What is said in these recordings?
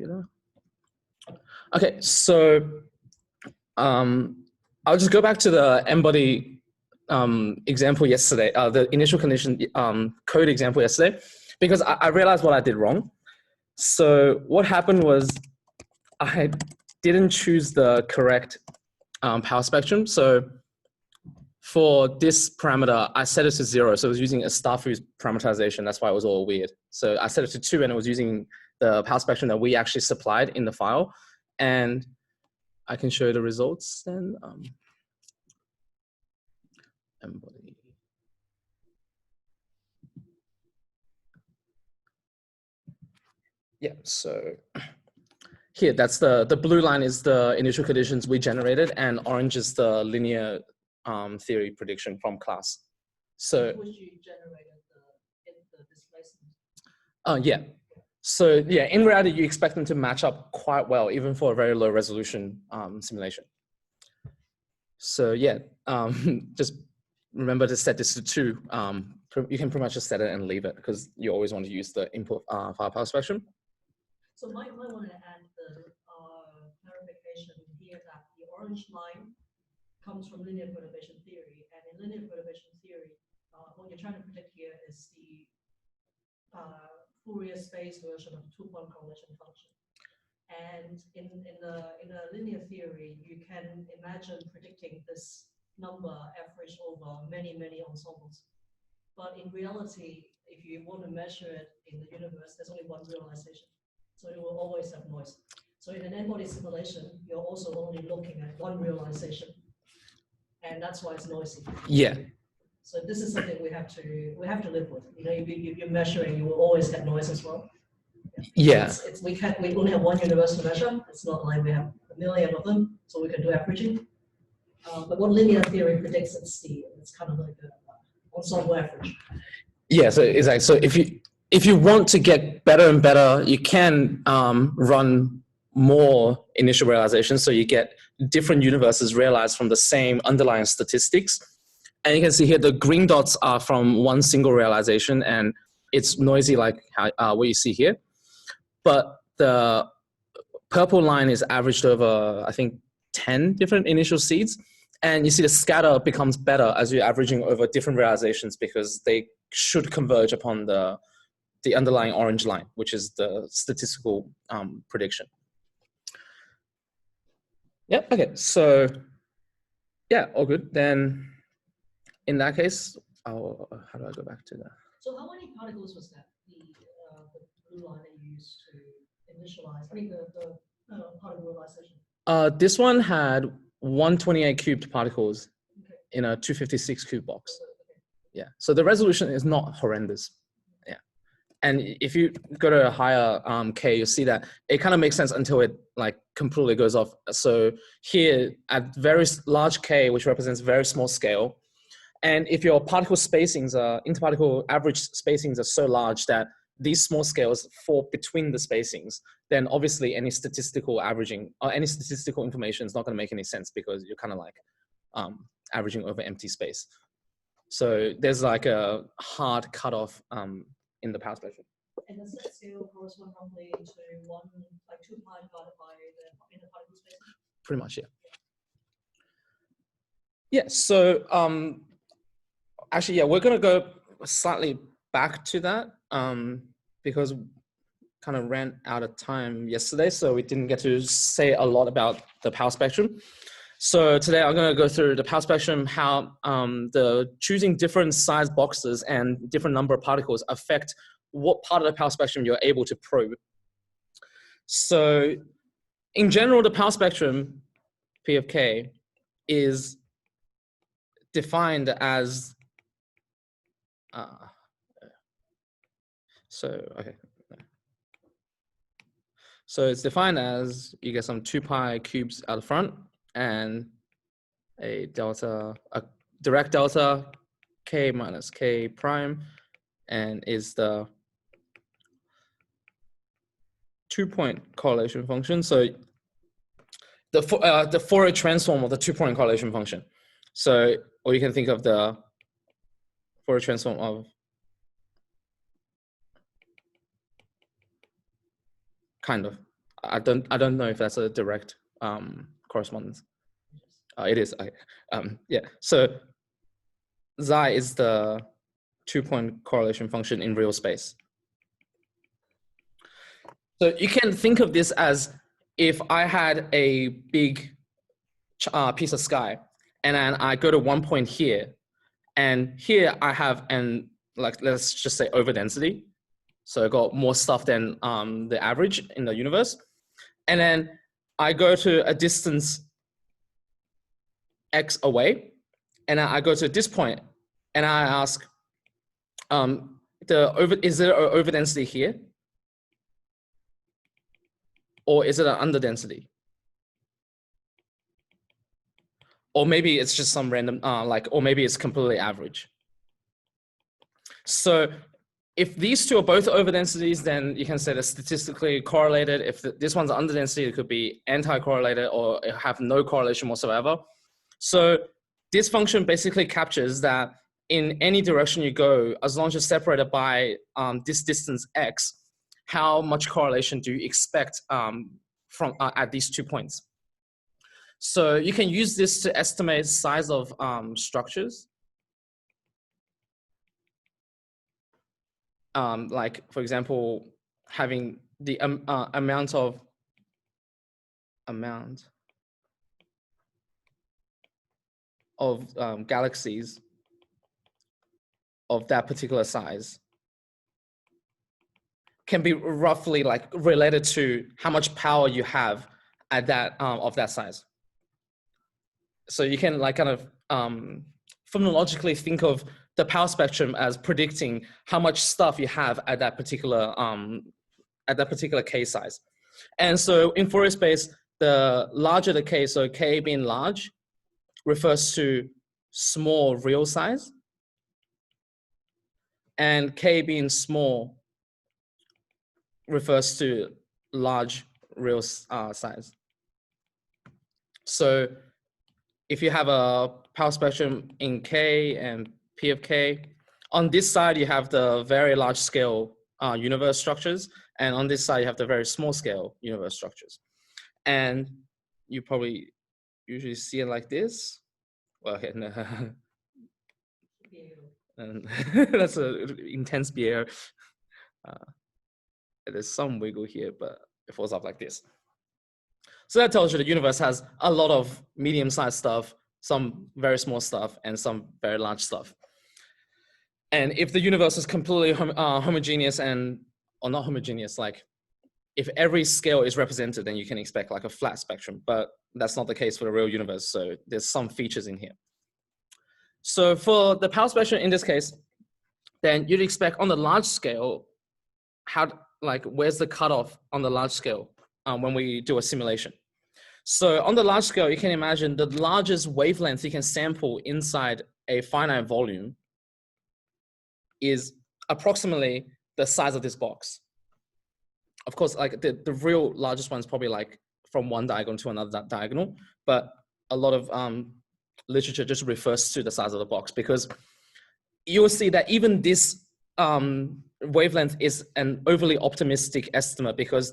computer. Okay, so I'll just go back to the n-body example yesterday, the initial condition code example yesterday, because I realized what I did wrong. So what happened was I didn't choose the correct power spectrum. So for this parameter, I set it to 0. So it was using a Starfuse parameterization. That's why it was all weird. So I set it to 2, and it was using the power spectrum that we actually supplied in the file. And I can show you the results then. Embody. Yeah, so here, that's the blue line is the initial conditions we generated, and orange is the linear theory prediction from class. So which you generated the displacement. Yeah. So yeah, in reality, you expect them to match up quite well, even for a very low resolution simulation. So yeah, just remember to set this to 2. You can pretty much just set it and leave it, because you always want to use the input firepower spectrum. So might want to add the clarification here that the orange line comes from linear perturbation theory, and in linear perturbation theory, what you're trying to predict here is the Fourier space version of the 2-point correlation function. And in a linear theory, you can imagine predicting this number average over many ensembles. But in reality, if you want to measure it in the universe, there's only one realization. So it will always have noise. So in an n-body simulation, you're also only looking at one realization. And that's why it's noisy. Yeah. So this is something we have to live with. You know, if you're measuring, you will always get noise as well. Yeah. We only have one universe to measure. It's not like we have a million of them, so we can do averaging. But what linear theory predicts, it's kind of like an ensemble average. Yeah. So exactly. So if you want to get better and better, you can run more initial realizations, so you get different universes realized from the same underlying statistics. And you can see here the green dots are from one single realization, and it's noisy like how, what you see here. But the purple line is averaged over, I think, 10 different initial seeds. And you see the scatter becomes better as you're averaging over different realizations, because they should converge upon the underlying orange line, which is the statistical prediction. Yeah, okay, so yeah, all good. Then in that case, how do I go back to that? So how many particles was that, the blue line that you used to initialize? I mean, the particle realization. This one had 128 cubed particles in a 256 cube box. Yeah, so the resolution is not horrendous. Yeah, and if you go to a higher K, you'll see that it kind of makes sense until it like completely goes off. So here at very large K, which represents very small scale, and if your particle spacings are, interparticle average spacings are so large that these small scales fall between the spacings, then obviously any statistical averaging or any statistical information is not going to make any sense, because you're kind of like averaging over empty space. So there's like a hard cutoff in the power spectrum. And does that scale correspond roughly to 2 pi divided by the interparticle spacing? Pretty much, yeah. Yeah, so actually, yeah, we're going to go slightly back to that because kind of ran out of time yesterday, so we didn't get to say a lot about the power spectrum. So today I'm going to go through the power spectrum, how the choosing different size boxes and different number of particles affect what part of the power spectrum you're able to probe. So in general, the power spectrum, P of K, is defined as, So it's defined as, you get some 2 pi cubes out the front and a delta, a direct delta, K minus K prime, and is the 2-point correlation function. So the Fourier transform of the 2-point correlation function. So, or you can think of the Fourier transform of kind of. I don't know if that's a direct correspondence. It is. Yeah. So xi is the 2-point correlation function in real space. So you can think of this as if I had a big piece of sky, and then I go to one point here, and here I have like let's just say overdensity. So I got more stuff than the average in the universe, and then I go to a distance x away, and I go to this point, and I ask, is there an overdensity here? Or is it an underdensity? Or maybe it's just some random, or maybe it's completely average. So if these two are both overdensities, then you can say they're statistically correlated. If this one's underdensity, it could be anti-correlated or have no correlation whatsoever. So this function basically captures that in any direction you go, as long as you're separated by this distance x, how much correlation do you expect from at these 2 points? So you can use this to estimate size of structures. Like, for example, having the amount of galaxies of that particular size can be roughly like related to how much power you have at that of that size. So you can like kind of phenomenologically think of the power spectrum as predicting how much stuff you have at that particular k size. And so in Fourier space, the larger the k, so k being large, refers to small real size, and k being small refers to large real size. So if you have a power spectrum in k and p of k, on this side you have the very large scale universe structures, and on this side you have the very small scale universe structures. And you probably usually see it like this. Well, okay, no. And that's an intense BAO. There's some wiggle here, but it falls off like this. So that tells you the universe has a lot of medium-sized stuff, some very small stuff, and some very large stuff. And if the universe is completely homogeneous or not homogeneous, like if every scale is represented, then you can expect like a flat spectrum, but that's not the case for the real universe. So there's some features in here. So for the power spectrum in this case, then you'd expect on the large scale, where's the cutoff on the large scale when we do a simulation? So on the large scale, you can imagine the largest wavelength you can sample inside a finite volume is approximately the size of this box. Of course, like the real largest one is probably like from one diagonal to another diagonal, but a lot of literature just refers to the size of the box, because you'll see that even this wavelength is an overly optimistic estimate, because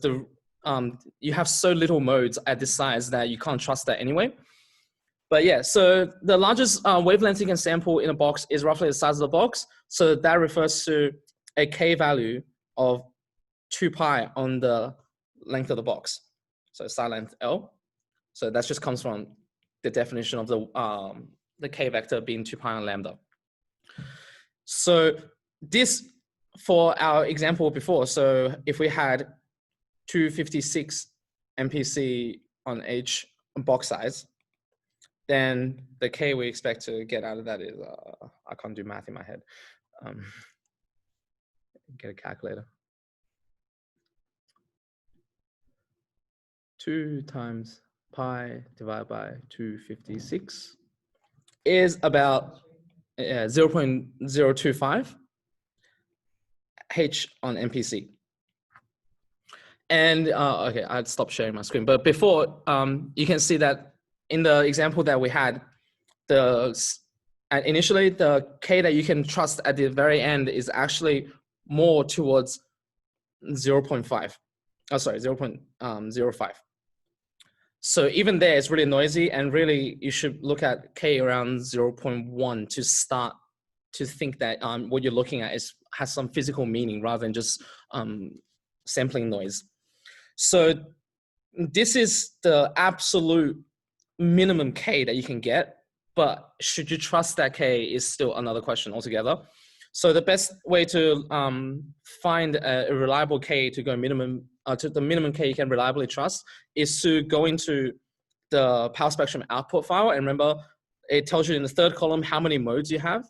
you have so little modes at this size that you can't trust that anyway. But yeah, so the largest wavelength you can sample in a box is roughly the size of the box. So that refers to a k value of 2 pi on the length of the box. So psi length L. So that just comes from the definition of the k vector being 2 pi on lambda. So this, for our example before, so if we had 256 MPC on H box size, then the k we expect to get out of that is, I can't do math in my head. Get a calculator. 2 times pi divided by 256 is about 0.025 H on MPC. And okay, I'd stop sharing my screen. But before, you can see that in the example that we had, initially the k that you can trust at the very end is actually more towards 0.5. Oh, sorry, 0.05. So even there, it's really noisy, and really you should look at K around 0.1 to start to think that what you're looking at has some physical meaning rather than just sampling noise. So this is the absolute minimum K that you can get, but should you trust that K is still another question altogether. So the best way to find a reliable K to go minimum to the minimum K you can reliably trust is to go into the power spectrum output file. And remember, it tells you in the third column how many modes you have.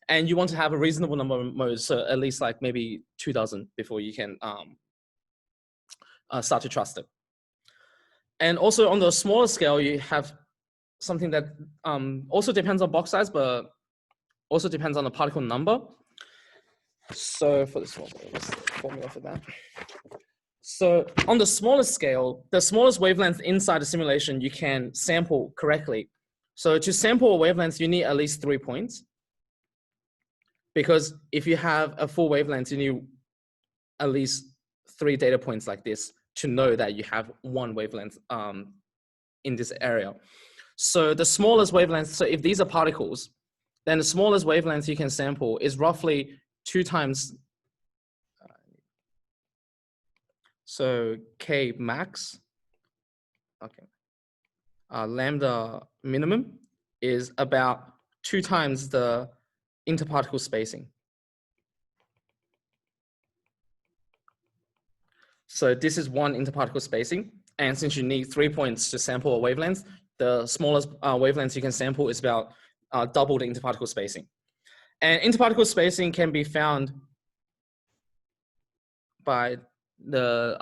And you want to have a reasonable number of modes, so at least like maybe 2,000 before you can start to trust it. And also on the smaller scale, you have something that also depends on box size, but also depends on the particle number. So for this one, what's the formula for that? So on the smallest scale, the smallest wavelength inside the simulation you can sample correctly. So to sample a wavelength, you need at least 3 points. Because if you have a full wavelength, you need at least 3 data points like this to know that you have one wavelength in this area. So the smallest wavelength, so if these are particles, then the smallest wavelength you can sample is roughly 2 times. So K max, okay. Lambda minimum is about 2 times the interparticle spacing. So this is one interparticle spacing. And since you need 3 points to sample a wavelength, the smallest wavelength you can sample is about double the interparticle spacing. And interparticle spacing can be found by the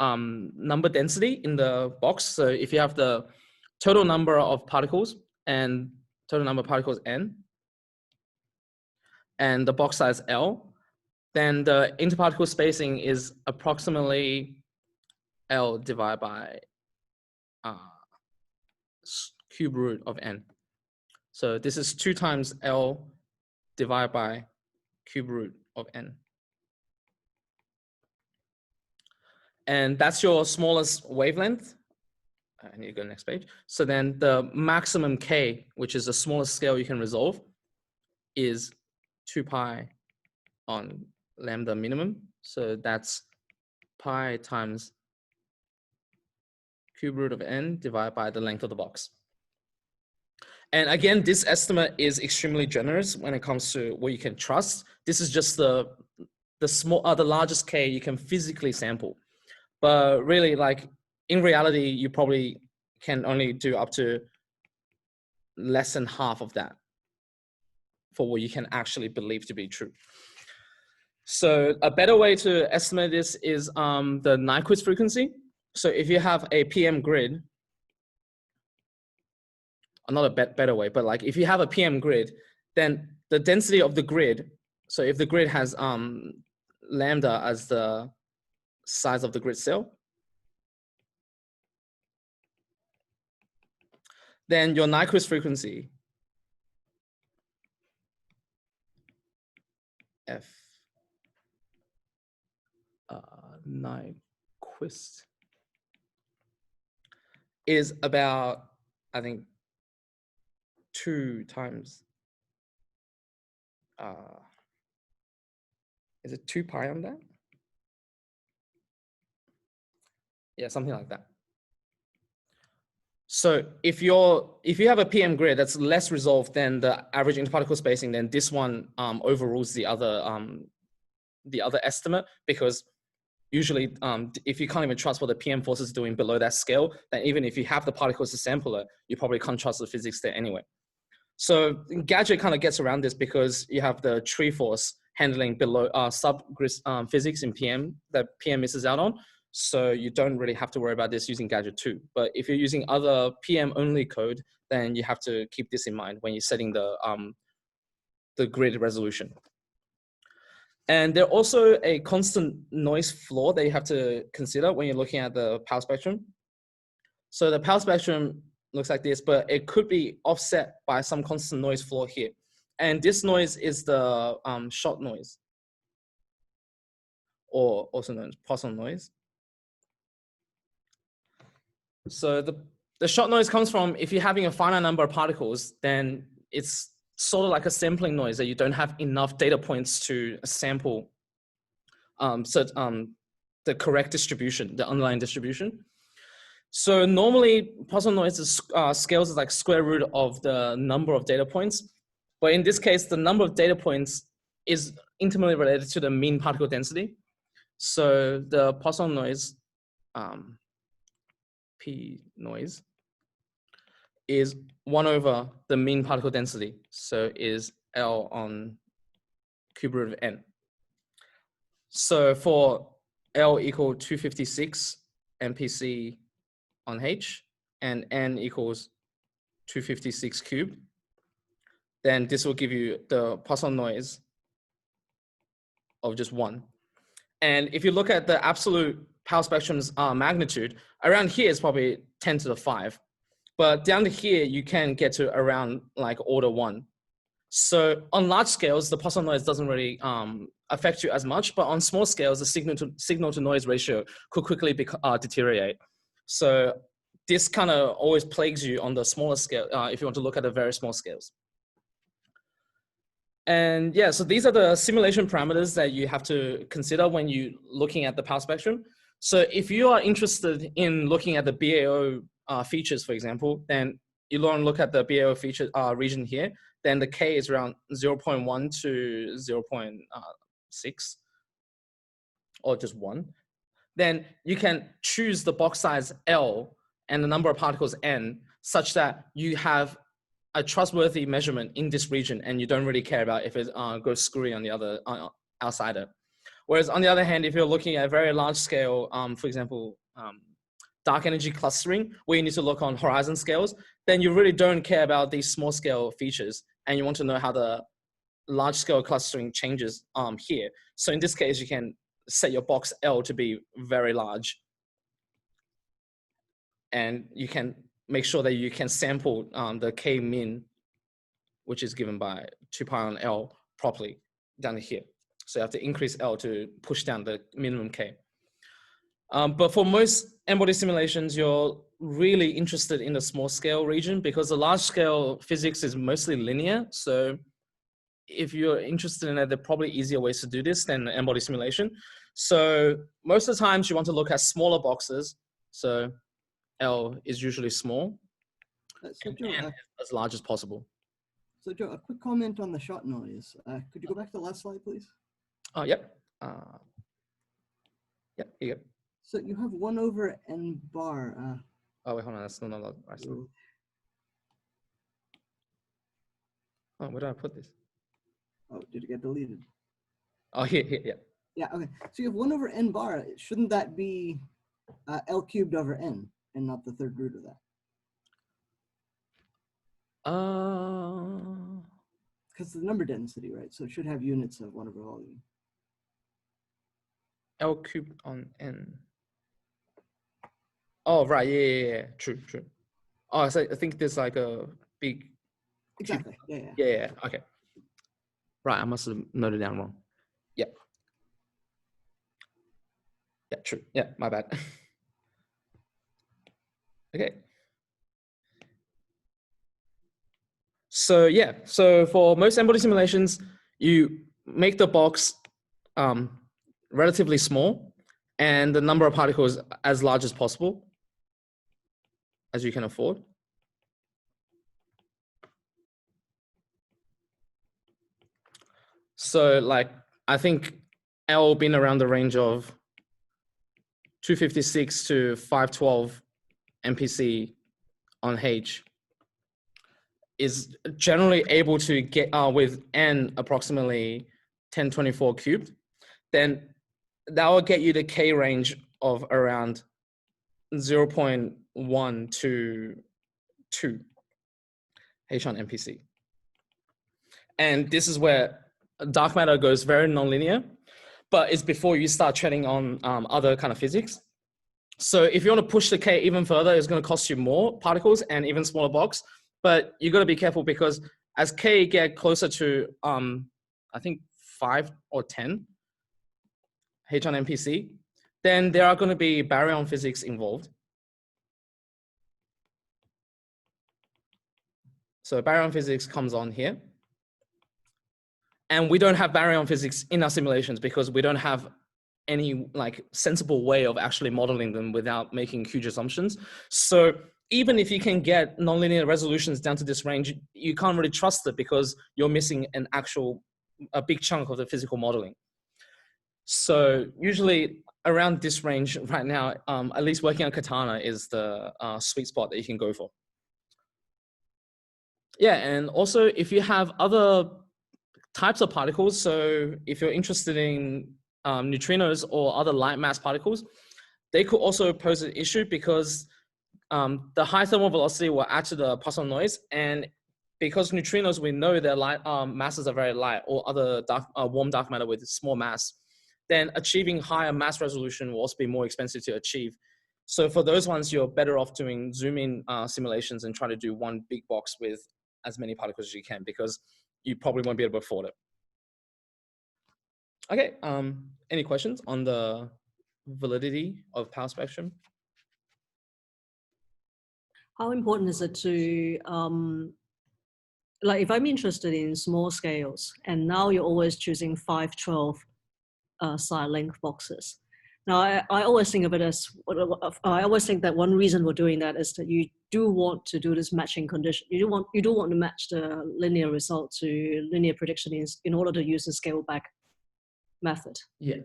number density in the box. So if you have the total number of particles and total number of particles n, and the box size L, then the interparticle spacing is approximately L divided by cube root of n. So this is 2 times L divided by cube root of n. And that's your smallest wavelength. I need to go to the next page. So then the maximum K, which is the smallest scale you can resolve, is 2 pi on lambda minimum. So that's pi times cube root of n divided by the length of the box. And again, this estimate is extremely generous when it comes to what you can trust. This is just the largest K you can physically sample. But really, like in reality, you probably can only do up to less than half of that for what you can actually believe to be true. So a better way to estimate this is the Nyquist frequency. So if you have a PM grid, not a better way, but like if you have a PM grid, then the density of the grid, so if the grid has lambda as the size of the grid cell, then your Nyquist frequency, F, Nyquist, is about, I think, 2 times, is it 2 pi on that? Yeah, something like that. So if you have a PM grid that's less resolved than the average interparticle spacing, then this one overrules the other estimate, because usually if you can't even trust what the PM force is doing below that scale, then even if you have the particles to sample it, you probably can't trust the physics there anyway. So Gadget kind of gets around this because you have the tree force handling below sub-grid physics in PM that PM misses out on. So you don't really have to worry about this using Gadget 2. But if you're using other PM-only code, then you have to keep this in mind when you're setting the grid resolution. And there's also a constant noise floor that you have to consider when you're looking at the power spectrum. So the power spectrum looks like this, but it could be offset by some constant noise floor here. And this noise is the shot noise, or also known as Poisson noise. So the shot noise comes from, if you're having a finite number of particles, then it's sort of like a sampling noise that you don't have enough data points to sample the correct distribution, the underlying distribution. So normally Poisson noise is, scales is like square root of the number of data points. But in this case, the number of data points is intimately related to the mean particle density. So the Poisson noise, P noise, is 1 over the mean particle density. So is L on cube root of n. So for L equal 256 MPC on H and n equals 256 cubed, then this will give you the Poisson noise of just 1. And if you look at the absolute power spectrum's magnitude, around here is probably 10 to the 5. But down to here, you can get to around like order 1. So on large scales, the Poisson noise doesn't really affect you as much, but on small scales, the signal to noise ratio could quickly deteriorate. So this kind of always plagues you on the smaller scale if you want to look at the very small scales. And yeah, so these are the simulation parameters that you have to consider when you're looking at the power spectrum. So if you are interested in looking at the BAO features, for example, then you want to look at the BAO feature region here. Then the K is around 0.1 to 0.6 or just 1. Then you can choose the box size L and the number of particles N such that you have a trustworthy measurement in this region and you don't really care about if it goes screwy on the other outside it. Whereas on the other hand, if you're looking at very large scale, for example, dark energy clustering, where you need to look on horizon scales, then you really don't care about these small scale features and you want to know how the large scale clustering changes here. So in this case, you can set your box L to be very large and you can make sure that you can sample the K min, which is given by 2 pi on L properly down here. So you have to increase L to push down the minimum K. But for most n-body simulations, you're really interested in the small scale region because the large scale physics is mostly linear. So if you're interested in it, there are probably easier ways to do this than n-body simulation. So most of the times you want to look at smaller boxes. So L is usually small and N is as large as possible. So Joe, a quick comment on the shot noise. Could you go back to the last slide, please? Oh, yep. Yep, here you go. So you have 1 over n bar. Oh, wait, hold on. That's not the right slide. Oh, where did I put this? Oh, did it get deleted? Oh, here, yeah. Yeah, okay. So you have 1 over n bar. Shouldn't that be L cubed over n and not the third root of that? Because the number density, right? So it should have units of 1 over volume. L cubed on n. Oh, right. Yeah. True. Oh, so I think there's like a big. Exactly. Cube. Yeah. Okay. Right. I must have noted down wrong. Yep. Yeah. True. Yeah. My bad. Okay. So yeah. So for most n-body simulations, you make the box relatively small and the number of particles as large as possible, as you can afford. So like, I think L been around the range of 256 to 512 MPC on H is generally able to get with N approximately 1024 cubed, then that will get you the K range of around 0.1 to 2 H on MPC. And this is where dark matter goes very nonlinear, but it's before you start treading on other kind of physics. So if you want to push the K even further, it's going to cost you more particles and even smaller box. But you got to be careful because as K get closer to, I think 5 or 10 H on MPC, then there are going to be baryon physics involved. So baryon physics comes on here. And we don't have baryon physics in our simulations because we don't have any like sensible way of actually modeling them without making huge assumptions. So even if you can get nonlinear resolutions down to this range, you can't really trust it because you're missing a big chunk of the physical modeling. So usually around this range right now, at least working on Katana is the sweet spot that you can go for. Yeah, and also if you have other types of particles, so if you're interested in neutrinos or other light mass particles, they could also pose an issue because the high thermal velocity will add to the Poisson noise, and because neutrinos, we know their light masses are very light, or other warm dark matter with small mass, then achieving higher mass resolution will also be more expensive to achieve. So for those ones, you're better off doing zoom-in simulations and try to do one big box with as many particles as you can, because you probably won't be able to afford it. Okay, any questions on the validity of power spectrum? How important is it to, like if I'm interested in small scales and now you're always choosing 512 side length boxes. Now I always think of it as, I always think that one reason we're doing that is that you do want to do this matching condition. You do want to match the linear result to linear prediction in order to use the scale back method. Yeah.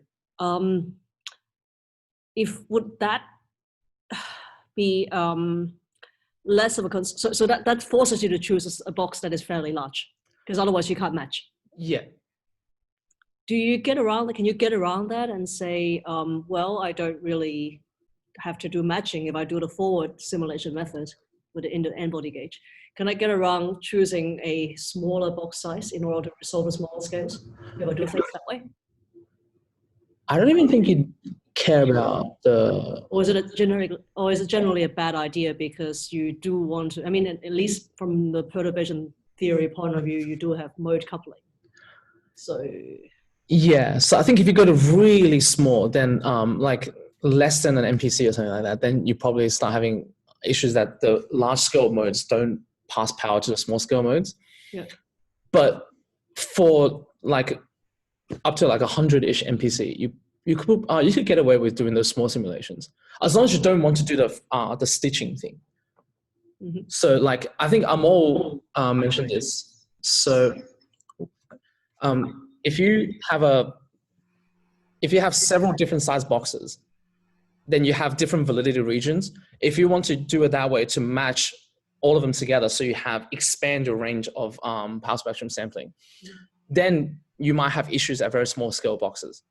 Would that be less of a concern? So that forces you to choose a box that is fairly large, because otherwise you can't match. Yeah. Do you get around? Can you get around that and say, well, I don't really have to do matching if I do the forward simulation method with the n-body gauge? Can I get around choosing a smaller box size in order to resolve the smaller scales if I do things that way? I don't even think you care about the. Or is it generally a bad idea because you do want to? I mean, at least from the perturbation theory point of view, you do have mode coupling. So. Yeah, so I think if you go to really small, then like less than an MPC or something like that, then you probably start having issues that the large scale modes don't pass power to the small scale modes. Yeah. But for like up to like 100-ish MPC, you could get away with doing those small simulations as long as you don't want to do the stitching thing. Mm-hmm. So like I think Amol mentioned this. So if you have several different size boxes, then you have different validity regions. If you want to do it that way to match all of them together, so you expand your range of power spectrum sampling, then you might have issues at very small scale boxes,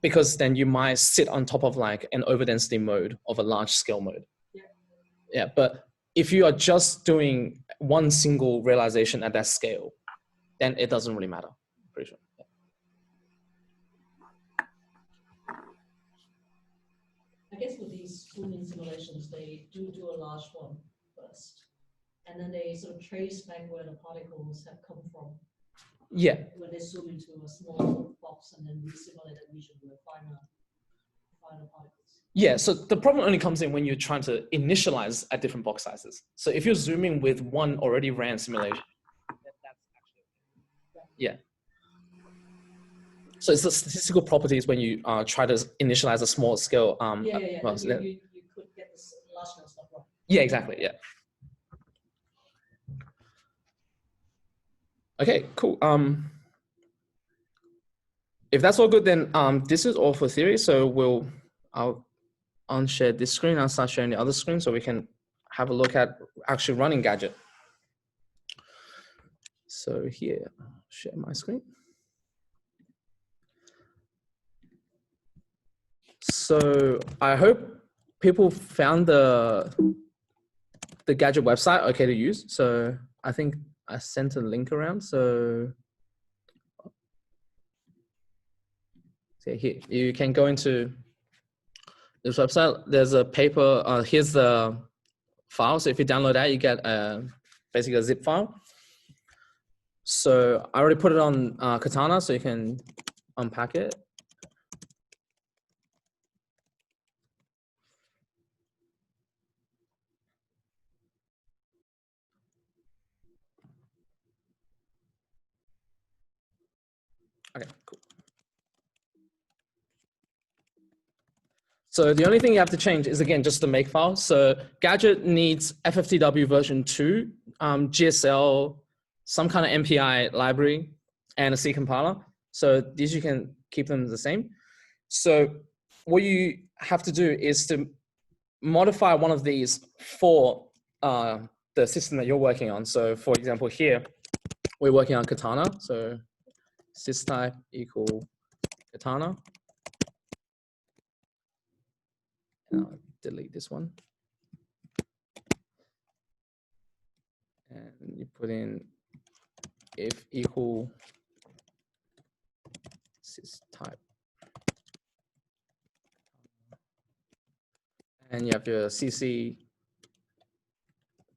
because then you might sit on top of like an overdensity mode of a large scale mode. Yeah, but if you are just doing one single realization at that scale, then it doesn't really matter. I'm pretty sure. Yeah. I guess with these zoom-in simulations, they do a large one first, and then they sort of trace back where the particles have come from. Yeah. When they zoom into a small box and then re-simulate that region with finer particles. Yeah, so the problem only comes in when you're trying to initialize at different box sizes. So if you're zooming with one already ran simulation, that's actually, yeah. So it's the statistical properties when you try to initialize a small scale. Well, you could get this large scale stuff wrong. Yeah, exactly. Yeah. Okay, cool. If that's all good, then this is all for theory. So I'll unshare this screen. I'll start sharing the other screen so we can have a look at actually running Gadget. So here, I'll share my screen. So I hope people found the Gadget website okay to use. So I think I sent a link around. So here, you can go into this website. There's a paper, here's the file. So if you download that, you get basically a zip file. So I already put it on Katana, so you can unpack it. Okay, cool. So the only thing you have to change is, again, just the make file. So Gadget needs FFTW version 2, GSL, some kind of MPI library, and a C compiler. So these you can keep them the same. So what you have to do is to modify one of these for the system that you're working on. So for example, here, we're working on Katana. So systype equal Katana. I'll delete this one. And you put in if equal systype. And you have your CC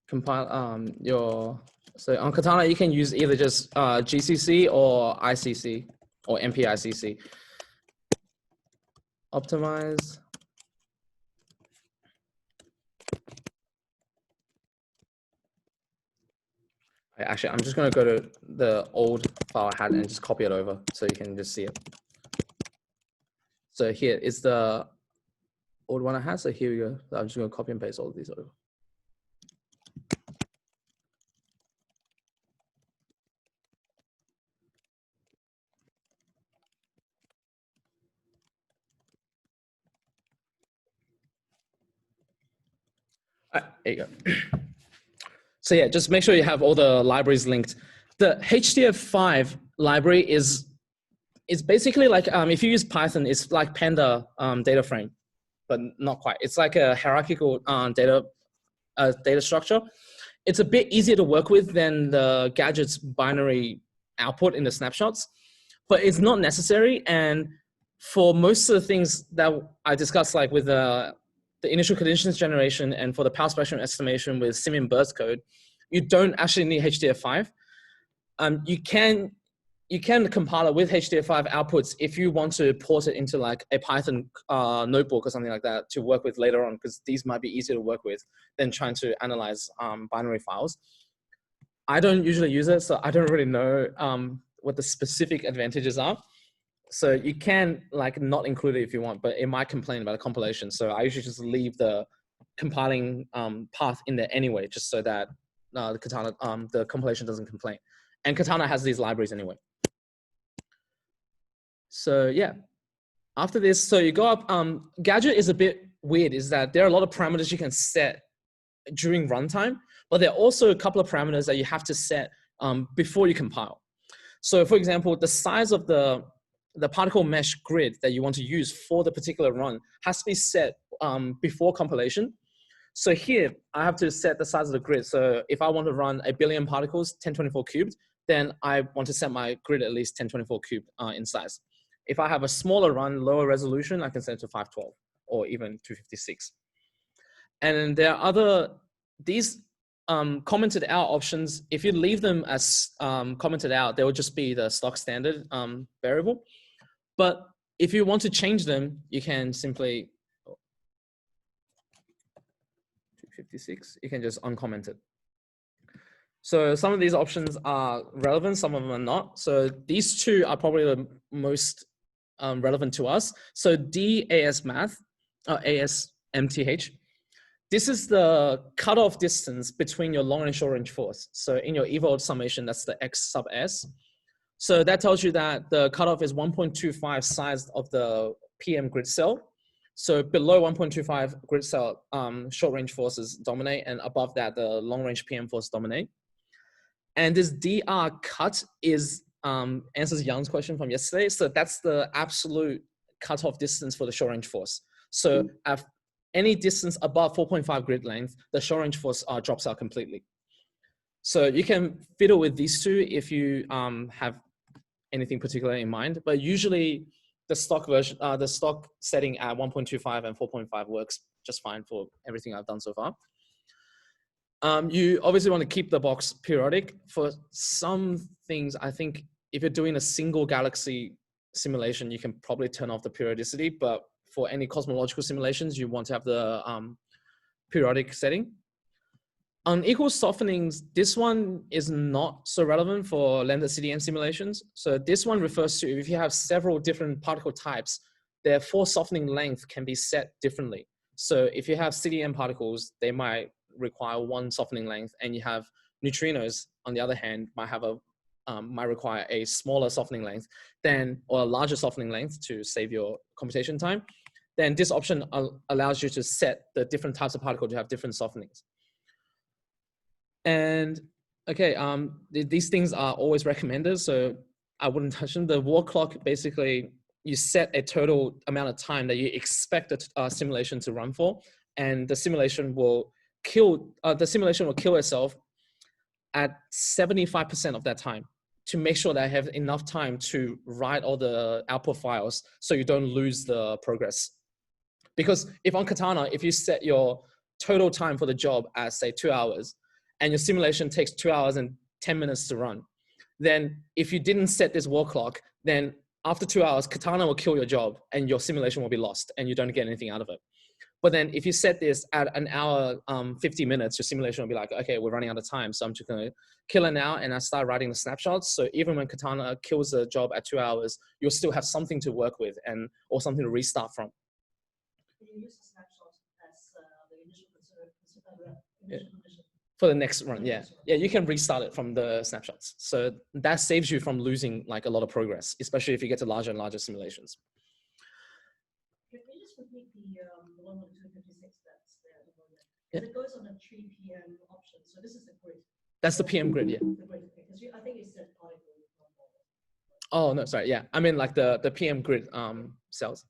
compile, so on Katana, you can use either just GCC or ICC or MPICC. Optimize. Actually, I'm just going to go to the old file I had and just copy it over so you can just see it. So here is the old one I had. So here we go. So I'm just going to copy and paste all of these over. All right, there you go. So yeah, just make sure you have all the libraries linked. The HDF5 library is basically like, if you use Python, it's like Panda data frame, but not quite. It's like a hierarchical data structure. It's a bit easier to work with than the Gadget's binary output in the snapshots, but it's not necessary. And for most of the things that I discussed, like with the initial conditions generation and for the power spectrum estimation with Simian burst code, you don't actually need HDF5. You can compile it with HDF5 outputs if you want to port it into like a Python notebook or something like that to work with later on, because these might be easier to work with than trying to analyze binary files. I don't usually use it, so I don't really know what the specific advantages are. So you can like not include it if you want, but it might complain about a compilation. So I usually just leave the compiling path in there anyway, just so that the Katana, the compilation doesn't complain. And Katana has these libraries anyway. So yeah, after this, so you go up, Gadget is a bit weird, is that there are a lot of parameters you can set during runtime, but there are also a couple of parameters that you have to set before you compile. So for example, the size of the particle mesh grid that you want to use for the particular run has to be set before compilation. So here I have to set the size of the grid. So if I want to run 1 billion particles, 1024 cubed, then I want to set my grid at least 1024 cubed in size. If I have a smaller run, lower resolution, I can set it to 512 or even 256. And there are these commented out options. If you leave them as commented out, they will just be the stock standard variable. But if you want to change them, you can simply, 256, you can just uncomment it. So some of these options are relevant, some of them are not. So these two are probably the most relevant to us. So DASMath, ASMTH, this is the cutoff distance between your long and short range force. So in your evolved summation, that's the X sub S. So that tells you that the cutoff is 1.25 size of the PM grid cell. So below 1.25 grid cell, short range forces dominate, and above that, the long range PM force dominate. And this DR cut is answers Young's question from yesterday. So that's the absolute cutoff distance for the short range force. So at any distance above 4.5 grid length, the short range force drops out completely. So you can fiddle with these two if you have anything particular in mind, but usually the stock version, the stock setting at 1.25 and 4.5 works just fine for everything I've done so far. You obviously want to keep the box periodic. For some things, I think if you're doing a single galaxy simulation, you can probably turn off the periodicity, but for any cosmological simulations, you want to have the periodic setting. Unequal softenings, this one is not so relevant for lambda CDM simulations. So this one refers to if you have several different particle types, their force softening length can be set differently. So if you have CDM particles, they might require one softening length, and you have neutrinos, on the other hand, might require a smaller softening length or a larger softening length to save your computation time. Then this option allows you to set the different types of particle to have different softenings. And okay, these things are always recommended, so I wouldn't touch them. The Ward clock, basically, you set a total amount of time that you expect a simulation to run for, and the simulation will kill itself at 75% of that time to make sure that I have enough time to write all the output files so you don't lose the progress. Because if on Katana, if you set your total time for the job as say 2 hours, and your simulation takes 2 hours and 10 minutes to run, then if you didn't set this wall clock, then after 2 hours, Katana will kill your job and your simulation will be lost and you don't get anything out of it. But then if you set this at an hour, 50 minutes, your simulation will be like, okay, we're running out of time. So I'm just gonna kill it now and I start writing the snapshots. So even when Katana kills the job at 2 hours, you'll still have something to work with or something to restart from. You use the snapshot as the initial condition. For the next run, yeah. Yeah, you can restart it from the snapshots. So that saves you from losing like a lot of progress, especially if you get to larger and larger simulations. Can you just repeat the one with the 256 that's there at the moment? Yeah. It goes on the 3 p.m. option. So this is the grid. That's the PM grid, yeah. The grid, because I think it said particle. Oh, no, sorry, yeah. I mean like the PM grid cells.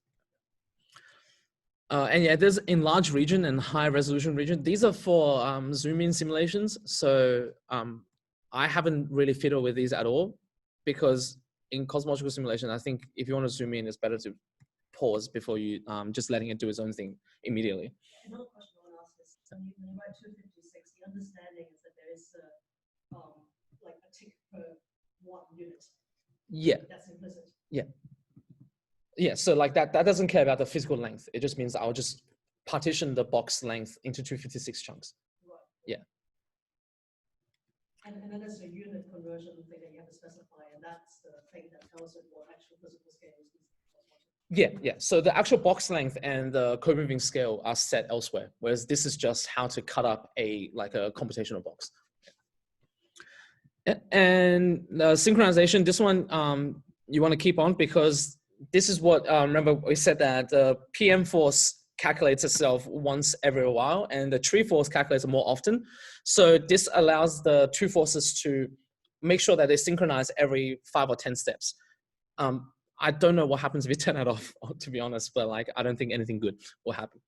And yeah, there's enlarged region and high resolution region. These are for zoom in simulations. So I haven't really fiddled with these at all, because in cosmological simulation, I think if you want to zoom in, it's better to pause before you just letting it do its own thing immediately. Another question I want to ask is, when you write 256, the understanding is that there is like a tick per 1 unit. Yeah. That's implicit. Yeah. Yeah, so like that doesn't care about the physical length. It just means I'll just partition the box length into 256 chunks. Right. Yeah. And then there's a unit conversion thing that you have to specify, and that's the thing that tells it what actual physical scale is. Yeah. So the actual box length and the co-moving scale are set elsewhere, whereas this is just how to cut up a computational box. And the synchronization, this one you want to keep on, because this is what, remember we said that the PM force calculates itself once every while and the tree force calculates it more often. So this allows the two forces to make sure that they synchronize every 5 or 10 steps. I don't know what happens if you turn that off, to be honest, but like, I don't think anything good will happen.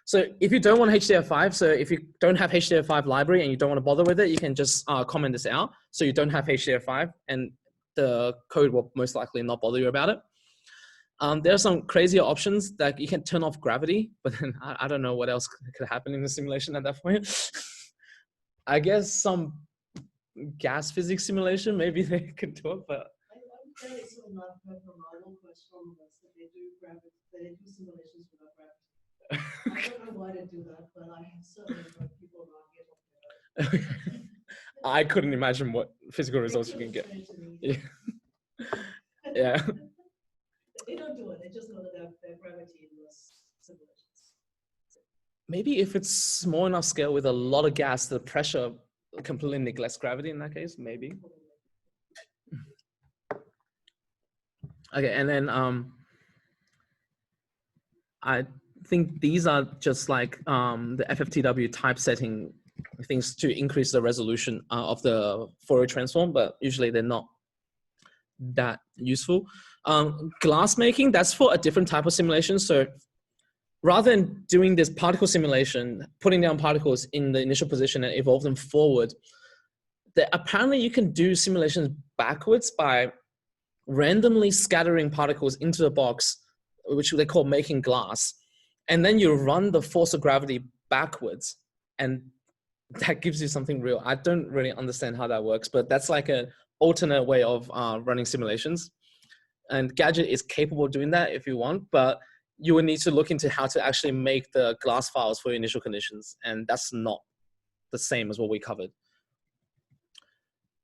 So if you don't want HDF5, so if you don't have HDF5 library and you don't want to bother with it, you can just comment this out. So you don't have HDF5 and the code will most likely not bother you about it. There are some crazier options that you can turn off gravity, but then I don't know what else could happen in the simulation at that point. I guess some gas physics simulation, maybe they could do it, but. I'm fairly certain I've heard from our local astronomers that they do simulations without gravity. I don't know why they do that, but I have certainly heard people around here talking about it. I couldn't imagine what physical results you can get. Yeah. Yeah. They don't do it. They just know that they're gravity in those simulations. Maybe if it's small enough scale with a lot of gas, the pressure completely neglects gravity in that case, maybe. Okay, and then I think these are just like the FFTW typesetting things to increase the resolution of the Fourier transform, but usually they're not that useful. Glass making, that's for a different type of simulation. So rather than doing this particle simulation, putting down particles in the initial position and evolve them forward, apparently you can do simulations backwards by randomly scattering particles into the box, which they call making glass. And then you run the force of gravity backwards, and that gives you something real. I don't really understand how that works, but that's like an alternate way of running simulations. And Gadget is capable of doing that if you want, but you would need to look into how to actually make the glass files for your initial conditions. And that's not the same as what we covered.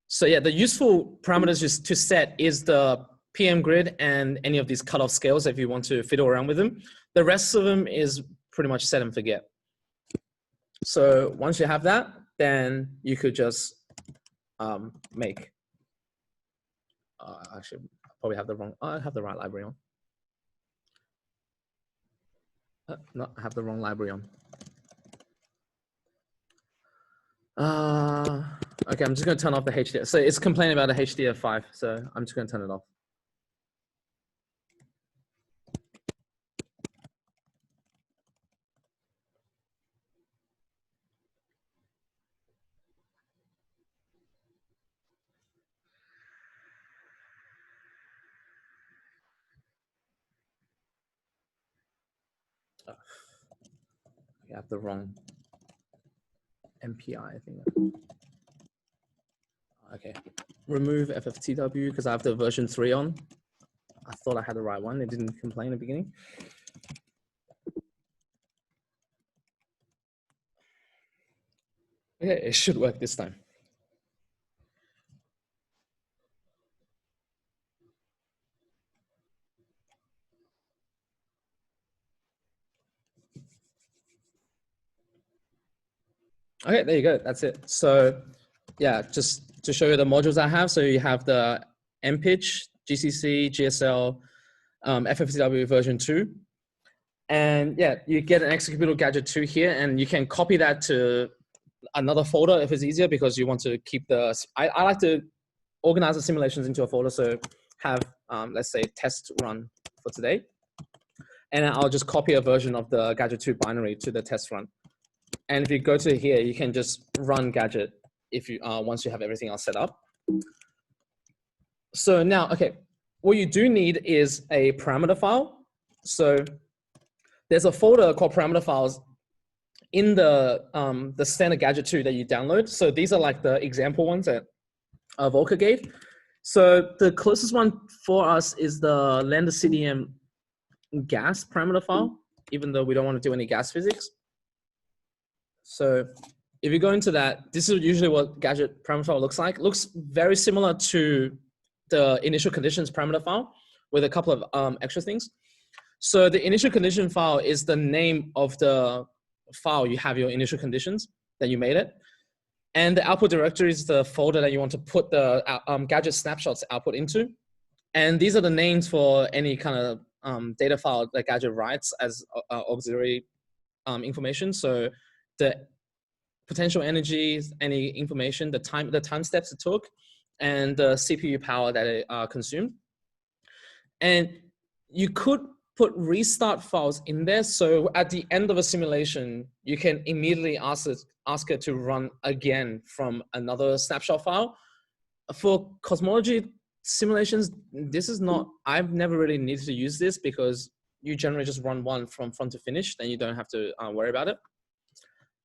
So yeah, the useful parameters just to set is the PM grid and any of these cutoff scales if you want to fiddle around with them. The rest of them is pretty much set and forget. So once you have that, then you could just make. Actually, I probably have the wrong. I have the right library on. No, I have the wrong library on. Okay, I'm just going to turn off the HDF. So it's complaining about a HDF5, so I'm just going to turn it off. I have the wrong MPI, I think. Okay, remove FFTW because I have the version 3 on. I thought I had the right one. It didn't complain at the beginning. Okay, it should work this time. Okay, there you go. That's it. So yeah, just to show you the modules I have. So you have the MPitch, GCC, GSL, FFTW version 2. And yeah, you get an executable gadget 2 here, and you can copy that to another folder if it's easier because you want to keep the, I like to organize the simulations into a folder. So have, let's say, test run for today. And I'll just copy a version of the gadget 2 binary to the test run. And if you go to here, you can just run gadget if you once you have everything else set up. So now, okay, what you do need is a parameter file. So there's a folder called parameter files in the standard gadget 2 that you download. So these are like the example ones that Volker gave. So the closest one for us is the Lambda CDM gas parameter file, even though we don't want to do any gas physics. So if you go into that, this is usually what gadget parameter file looks like. It looks very similar to the initial conditions parameter file with a couple of extra things. So the initial condition file is the name of the file you have your initial conditions that you made it. And the output directory is the folder that you want to put the gadget snapshots output into. And these are the names for any kind of data file that gadget writes as auxiliary information. So the potential energy, any information, the time steps it took, and the CPU power that it consumed. And you could put restart files in there. So at the end of a simulation, you can immediately ask it to run again from another snapshot file. For cosmology simulations, this is not, I've never really needed to use this because you generally just run one from front to finish, then you don't have to worry about it.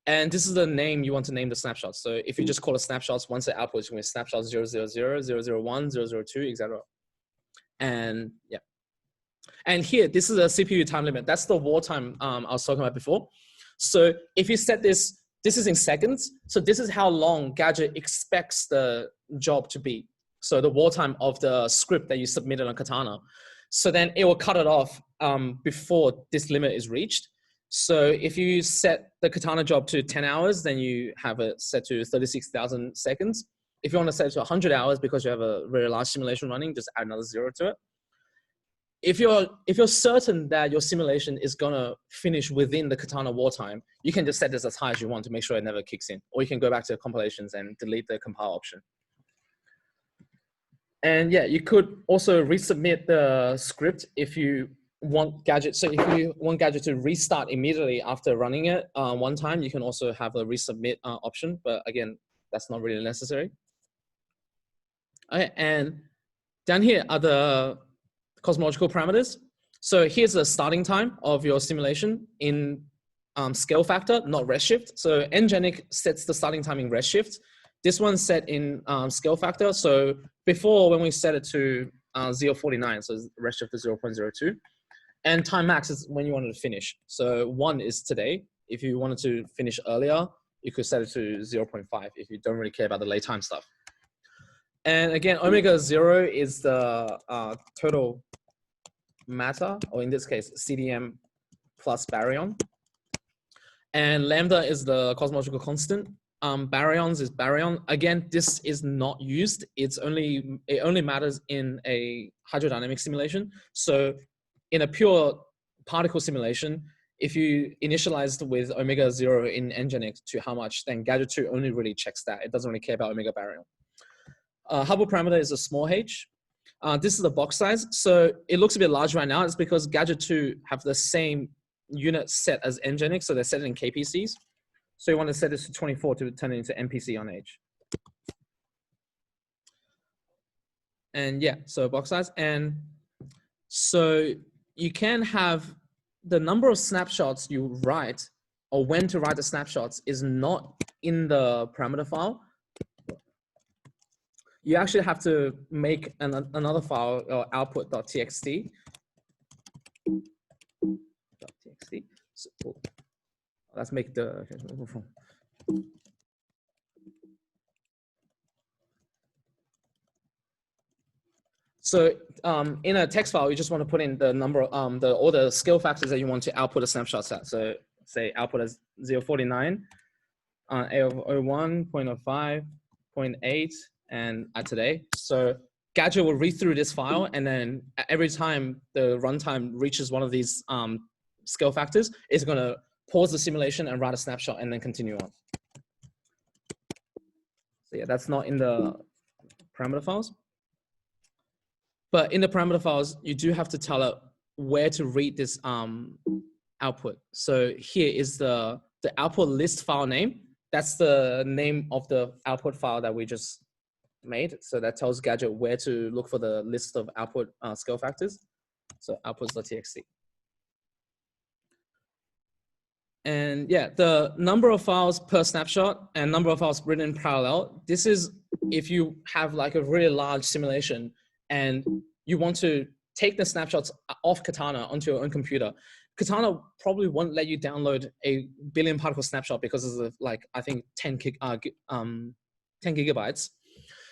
And this is the name you want to name the snapshots. So if you just call it snapshots, once it outputs, you can snapshot 000, 001, 002, etc. And yeah. And here, this is a CPU time limit. That's the wartime I was talking about before. So if you set this is in seconds. So this is how long Gadget expects the job to be. So the wartime of the script that you submitted on Katana. So then it will cut it off before this limit is reached. So if you set the Katana job to 10 hours, then you have it set to 36,000 seconds. If you want to set it to 100 hours because you have a very large simulation running, just add another 0 to it. If you're certain that your simulation is gonna finish within the Katana wartime, you can just set this as high as you want to make sure it never kicks in. Or you can go back to the compilations and delete the compile option. And yeah, you could also resubmit the script if you want Gadget. So if you want Gadget to restart immediately after running it one time, you can also have a resubmit option. But again, that's not really necessary. Okay, and down here are the cosmological parameters. So here's the starting time of your simulation in scale factor, not redshift. So Ngenic sets the starting time in redshift. This one's set in scale factor. So before, when we set it to 0.49, so redshift is 0.02. And time max is when you wanted to finish. So 1 is today. If you wanted to finish earlier, you could set it to 0.5 if you don't really care about the late time stuff. And again, omega 0 is the total matter, or in this case, CDM plus baryon. And lambda is the cosmological constant. Baryons is baryon. Again, this is not used. It only matters in a hydrodynamic simulation. So in a pure particle simulation, if you initialized with omega 0 in nginx to how much, then Gadget 2 only really checks that. It doesn't really care about omega baryon. Hubble parameter is a small h. This is the box size. So it looks a bit large right now. It's because Gadget 2 have the same unit set as nginx, so they're set in KPCs. So you want to set this to 24 to turn it into MPC on H. And yeah, so box size. And so you can have the number of snapshots you write, or when to write the snapshots, is not in the parameter file. You actually have to make another file, or output.txt. So let's make the. So in a text file, you just want to put in the number, all the scale factors that you want to output the snapshots at. So say output as 0.49, A of 01, 0.05, 0.8, and at today. So Gadget will read through this file, and then every time the runtime reaches one of these scale factors, it's going to pause the simulation and write a snapshot and then continue on. So yeah, that's not in the parameter files. But in the parameter files, you do have to tell it where to read this output. So here is the output list file name. That's the name of the output file that we just made. So that tells Gadget where to look for the list of output scale factors. So outputs.txt. And yeah, the number of files per snapshot and number of files written in parallel. This is if you have like a really large simulation and you want to take the snapshots off Katana onto your own computer. Katana probably won't let you download a billion particle snapshot because of like, I think 10 gigabytes.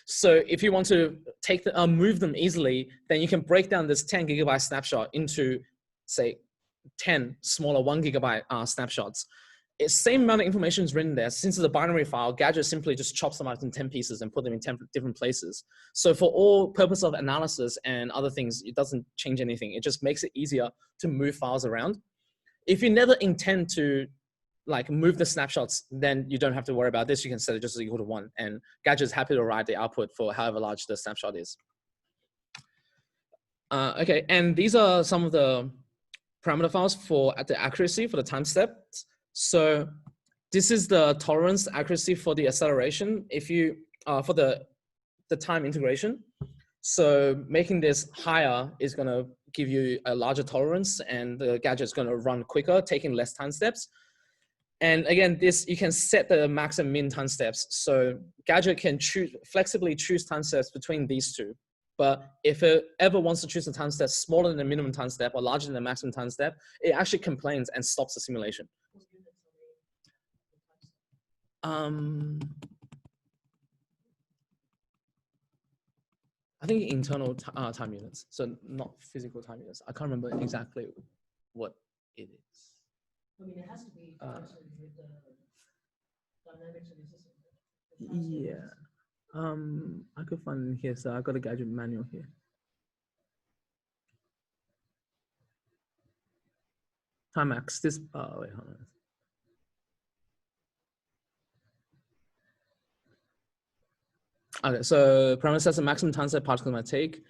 So if you want to take the, move them easily, then you can break down this 10 gigabyte snapshot into say 10 smaller 1 gigabyte snapshots. It's same amount of information is written there. Since it's a binary file, Gadget simply just chops them out in 10 pieces and put them in 10 different places. So for all purpose of analysis and other things, it doesn't change anything. It just makes it easier to move files around. If you never intend to like move the snapshots, then you don't have to worry about this. You can set it just as equal to 1, and Gadget is happy to write the output for however large the snapshot is. Okay, and these are some of the parameter files for the accuracy for the time steps. So this is the tolerance accuracy for the acceleration. If you for the time integration. So making this higher is going to give you a larger tolerance, and the gadget is going to run quicker, taking less time steps. And again, this you can set the max and min time steps. So Gadget can flexibly choose time steps between these two. But if it ever wants to choose a time step smaller than the minimum time step or larger than the maximum time step, it actually complains and stops the simulation. I think internal time units, so not physical time units. I can't remember exactly what it is. I mean, it has to be with the dynamics of the system. Yeah. I could find it here, so I got a gadget manual here. Time max. This. Wait, hold on. Okay, so parameter sets the maximum time step particle might take.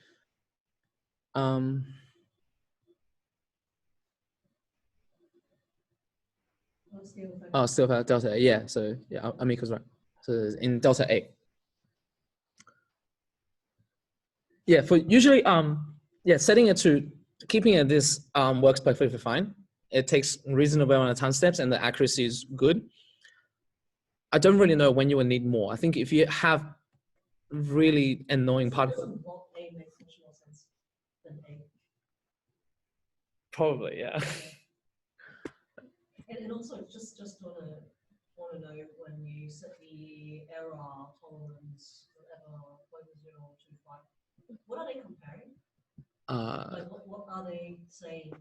Oh, still delta A. Yeah. So yeah, Amico's right. So in delta A. Yeah. For usually, yeah, setting it to keeping it this works perfectly fine. It takes reasonable amount of time steps, and the accuracy is good. I don't really know when you will need more. I think if you have really annoying particles. A makes much more sense than A. Probably, yeah. And also, just on want to know when you set the error tolerance, whatever, 0.025. What are they comparing? Like what are they saying?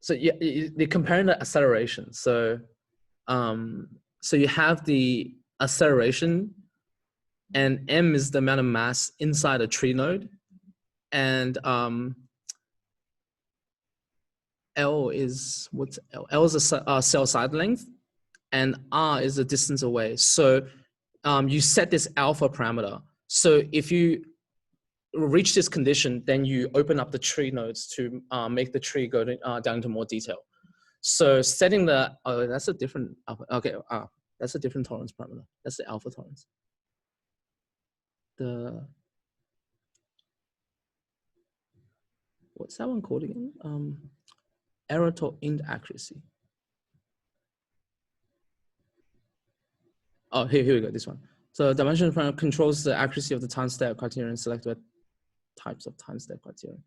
So yeah, they're comparing the acceleration. So, so you have the acceleration, and m is the amount of mass inside a tree node, and L is what's L? L is a cell side length, and R is the distance away. So you set this alpha parameter. So if you reach this condition, then you open up the tree nodes to make the tree go down into more detail. So setting the, oh, that's a different alpha. Okay, that's a different tolerance parameter. That's the alpha tolerance. What's that one called again? Error to inaccuracy. Oh, here we go, this one. So dimension parameter controls the accuracy of the time step criterion selected types of time step criterion.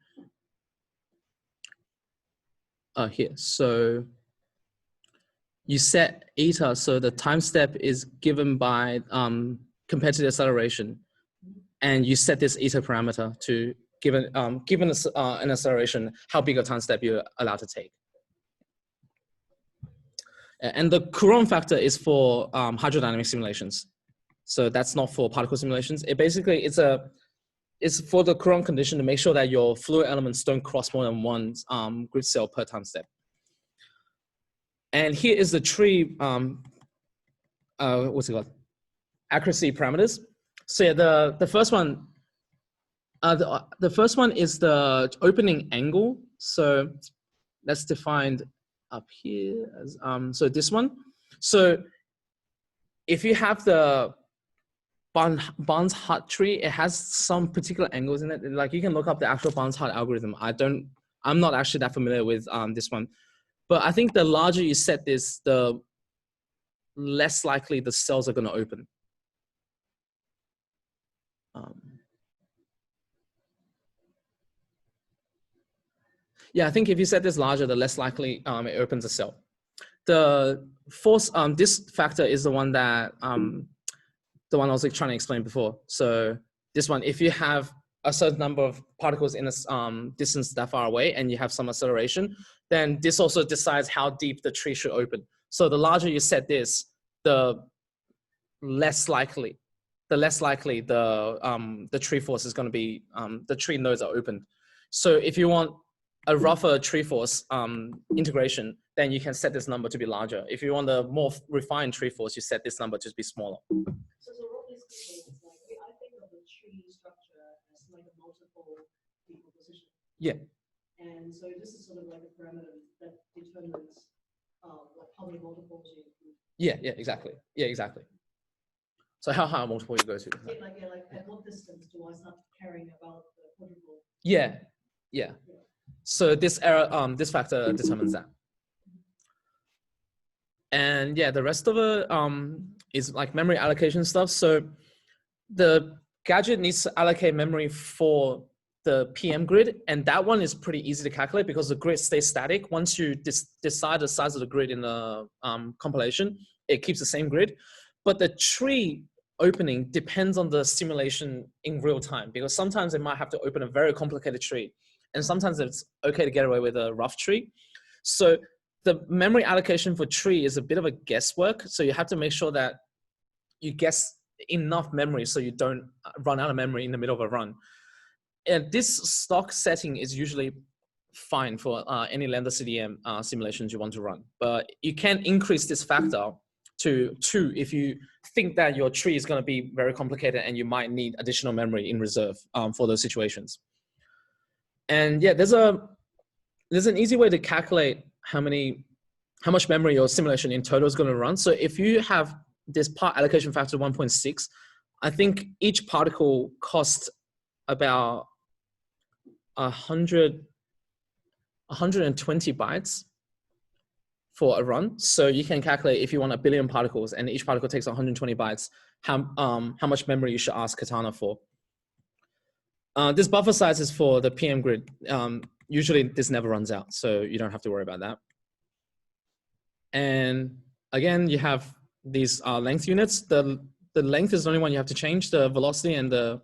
Here, so you set eta, so the time step is given by compared to the acceleration, and you set this eta parameter to given an acceleration, how big a time step you're allowed to take. And the Coulomb factor is for hydrodynamic simulations, so that's not for particle simulations. It basically it's for the Coulomb condition to make sure that your fluid elements don't cross more than one grid cell per time step. And here is the tree, what's it called? Accuracy parameters. So yeah, the first one, the first one is the opening angle. So that's defined up here as, so this one. So if you have the Barnes-Hart tree, it has some particular angles in it. Like you can look up the actual Barnes-Hart algorithm. I'm not actually that familiar with this one. But I think the larger you set this, the less likely the cells are going to open. Yeah, I think if you set this larger, the less likely it opens a cell. The force, this factor is the one that the one I was like trying to explain before. So this one, if you have a certain number of particles in a distance that far away and you have some acceleration, then this also decides how deep the tree should open. So the larger you set this, the less likely the tree force is going to be, the tree nodes are opened. So if you want a rougher tree force integration, then you can set this number to be larger. If you want a more refined tree force, you set this number to be smaller. So roughly speaking, it's like, I think of the tree structure as like a multiple decomposition. Yeah. And so this is sort of like a parameter that determines how many multiples you include. Yeah, exactly. Yeah, exactly. So how high a multiple you go to? Like at what distance do I start caring about the quadruple? Yeah. So this error, this factor determines that. And yeah, the rest of it is like memory allocation stuff. So the gadget needs to allocate memory for the PM grid, and that one is pretty easy to calculate because the grid stays static. Once you decide the size of the grid in the compilation, it keeps the same grid. But the tree opening depends on the simulation in real time, because sometimes it might have to open a very complicated tree, and sometimes it's okay to get away with a rough tree. So the memory allocation for tree is a bit of a guesswork. So you have to make sure that you guess enough memory so you don't run out of memory in the middle of a run. And this stock setting is usually fine for any lambda CDM simulations you want to run. But you can increase this factor to 2 if you think that your tree is going to be very complicated and you might need additional memory in reserve for those situations. And yeah, there's an easy way to calculate how much memory your simulation in total is going to run. So if you have this part allocation factor 1.6, I think each particle costs about 120 bytes for a run. So you can calculate if you want 1 billion particles and each particle takes 120 bytes, how much memory you should ask Katana for. This buffer size is for the PM grid. Usually this never runs out, so you don't have to worry about that. And again, you have these length units. The length is the only one you have to change. The velocity and the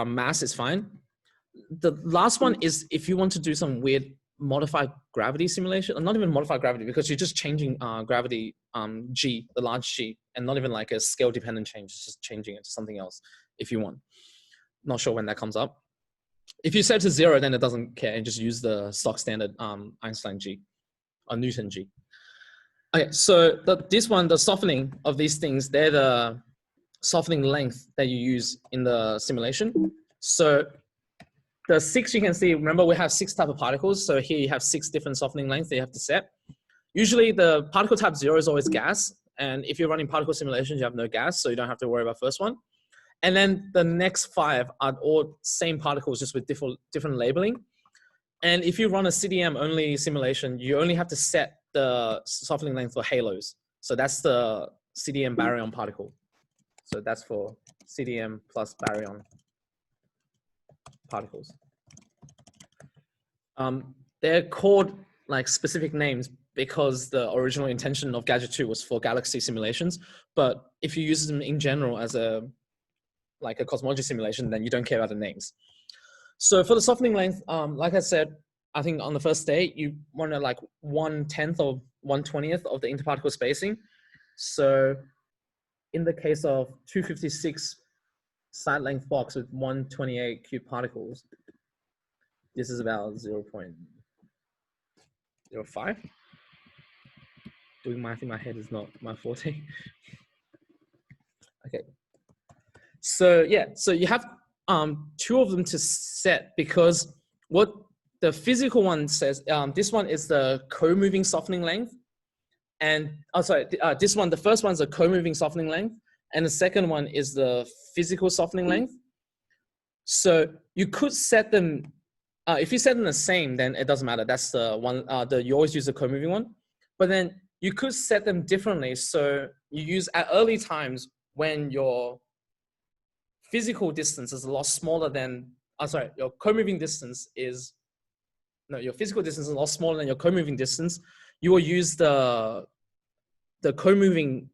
mass is fine. The last one is if you want to do some weird modified gravity simulation, or not even modified gravity, because you're just changing gravity g, the large g, and not even like a scale dependent change, it's just changing it to something else if you want. Not sure when that comes up. If you set it to 0, then it doesn't care, and just use the stock standard Einstein g or Newton g. Okay, so this one, the softening of these things, they're the softening length that you use in the simulation. So the 6 you can see, remember we have 6 type of particles. So here you have 6 different softening lengths that you have to set. Usually the particle type 0 is always gas. And if you're running particle simulations, you have no gas, so you don't have to worry about first one. And then the next 5 are all same particles, just with different labeling. And if you run a CDM only simulation, you only have to set the softening length for halos. So that's the CDM baryon particle. So that's for CDM plus baryon particles. They're called like specific names because the original intention of Gadget 2 was for galaxy simulations. But if you use them in general as like a cosmology simulation, then you don't care about the names. So for the softening length, like I said, I think on the first day, you want to like 1/10 or 1/20th of the interparticle spacing. So in the case of 256 side length box with 128 cube particles, this is about 0.05. Doing math in my head is not my forte. Okay. So yeah, so you have 2 of them to set, because what the physical one says, this one is the co-moving softening length. And this one, the first one's a co-moving softening length, and the second one is the physical softening length. So you could set them, if you set them the same, then it doesn't matter. That's the one, you always use the co-moving one. But then you could set them differently. So you use at early times when your physical distance is a lot smaller than, your co-moving distance is, your physical distance is a lot smaller than your co-moving distance. You will use the co-moving,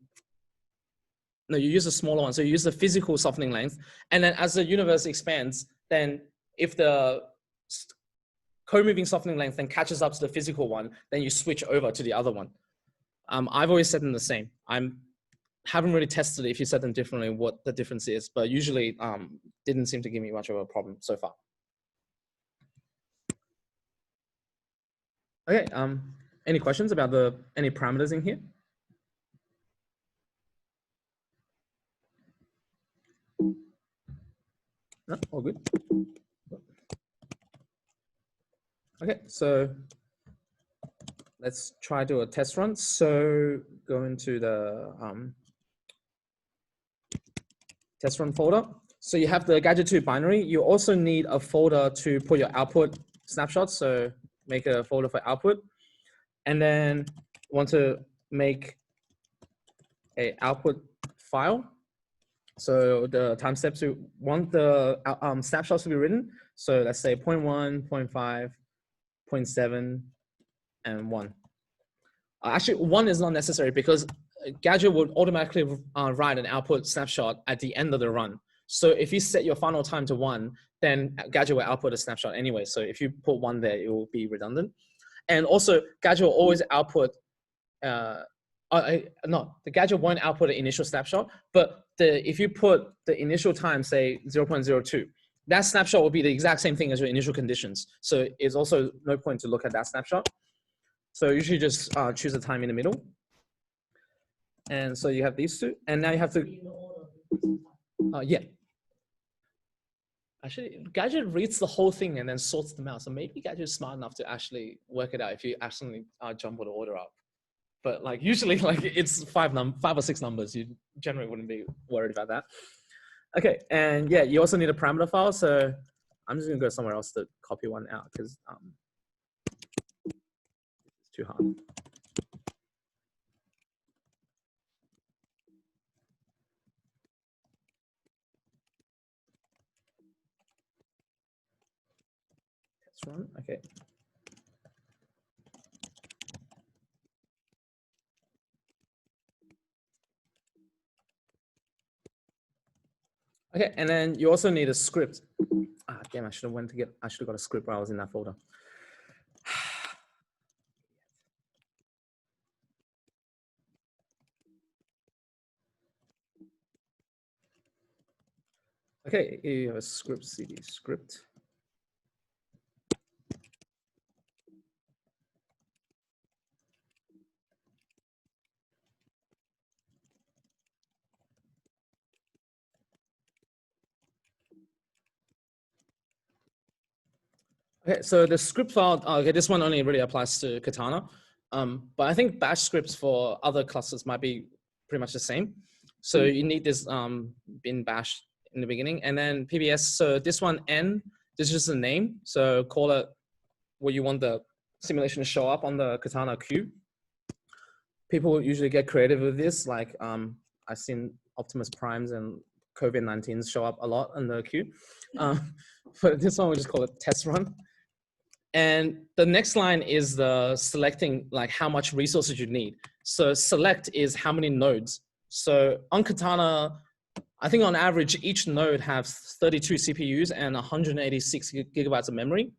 you use a smaller one. So you use the physical softening length. And then as the universe expands, then if the co-moving softening length then catches up to the physical one, then you switch over to the other one. I've always set them the same. Haven't really tested it if you set them differently what the difference is, but usually didn't seem to give me much of a problem so far. Okay, any questions about any parameters in here? No, all good. Okay, so let's try do a test run. So go into the test run folder. So you have the Gadget 2 binary. You also need a folder to put your output snapshots. So make a folder for output. And then want to make a output file. So the time steps, we want the snapshots to be written. So let's say 0.1, 0.5, 0.7, and 1. Actually, 1 is not necessary because Gadget would automatically write an output snapshot at the end of the run. So if you set your final time to 1, then Gadget will output a snapshot anyway. So if you put 1 there, it will be redundant. And also, Gadget will always output, the Gadget won't output an initial snapshot, but if you put the initial time, say 0.02, that snapshot will be the exact same thing as your initial conditions. So it's also no point to look at that snapshot. So usually just choose a time in the middle. And so you have these 2, and now you have to, yeah. Actually, Gadget reads the whole thing and then sorts them out. So maybe Gadget is smart enough to actually work it out if you accidentally jumble the order up. But like usually, like it's 5 or 6 numbers. You generally wouldn't be worried about that. Okay, and yeah, you also need a parameter file. So I'm just gonna go somewhere else to copy one out because it's too hard. Test run. Okay. Okay, and then you also need a script. Ah, damn! I should have got a script while I was in that folder. Okay, here you have a script, cd script. Okay, so the script file, okay, this one only really applies to Katana, but I think bash scripts for other clusters might be pretty much the same. So you need this bin bash in the beginning, and then PBS. So this one n, this is just a name. So call it where you want the simulation to show up on the Katana queue. People usually get creative with this. Like I've seen Optimus Primes and COVID-19s show up a lot in the queue. But this one we just call it test run. And the next line is the selecting, like how much resources you need. So select is how many nodes. So on Katana, I think on average, each node has 32 CPUs and 186 gigabytes of memory.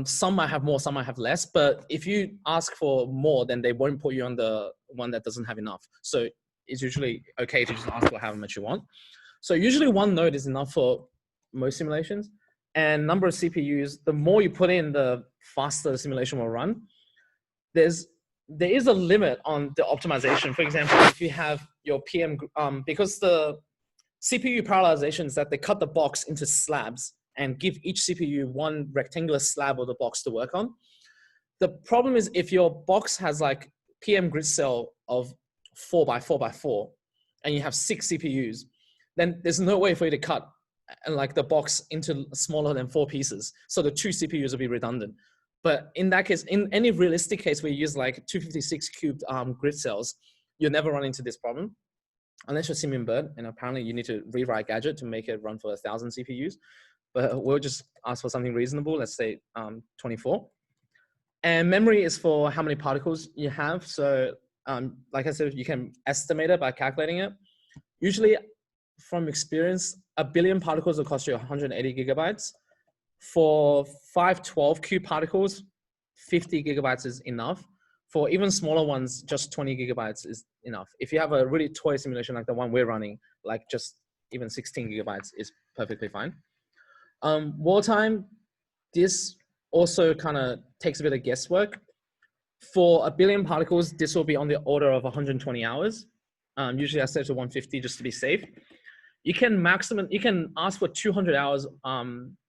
Some might have more, some might have less, but if you ask for more, then they won't put you on the one that doesn't have enough. So it's usually okay to just ask for how much you want. So usually one node is enough for most simulations. And number of CPUs, the more you put in, the faster the simulation will run. There is a limit on the optimization. For example, if you have your PM, because the CPU parallelization is that they cut the box into slabs and give each CPU one rectangular slab of the box to work on. The problem is if your box has like PM grid cell of 4 by 4 by 4, and you have 6 CPUs, then there's no way for you to cut like the box into smaller than 4 pieces. So the 2 CPUs will be redundant. But in that case, in any realistic case where you use like 256 cubed grid cells, you'll never run into this problem. Unless you're Simeon Bird, and apparently you need to rewrite Gadget to make it run for 1,000 CPUs. But we'll just ask for something reasonable, let's say 24. And memory is for how many particles you have. So like I said, you can estimate it by calculating it. Usually from experience, 1 billion particles will cost you 180 gigabytes. For 512 cube particles, 50 gigabytes is enough. For even smaller ones, just 20 gigabytes is enough. If you have a really toy simulation like the one we're running, like just even 16 gigabytes is perfectly fine. Wartime, this also kind of takes a bit of guesswork. For 1 billion particles, this will be on the order of 120 hours. Usually I set it to 150 just to be safe. You can ask for 200 hours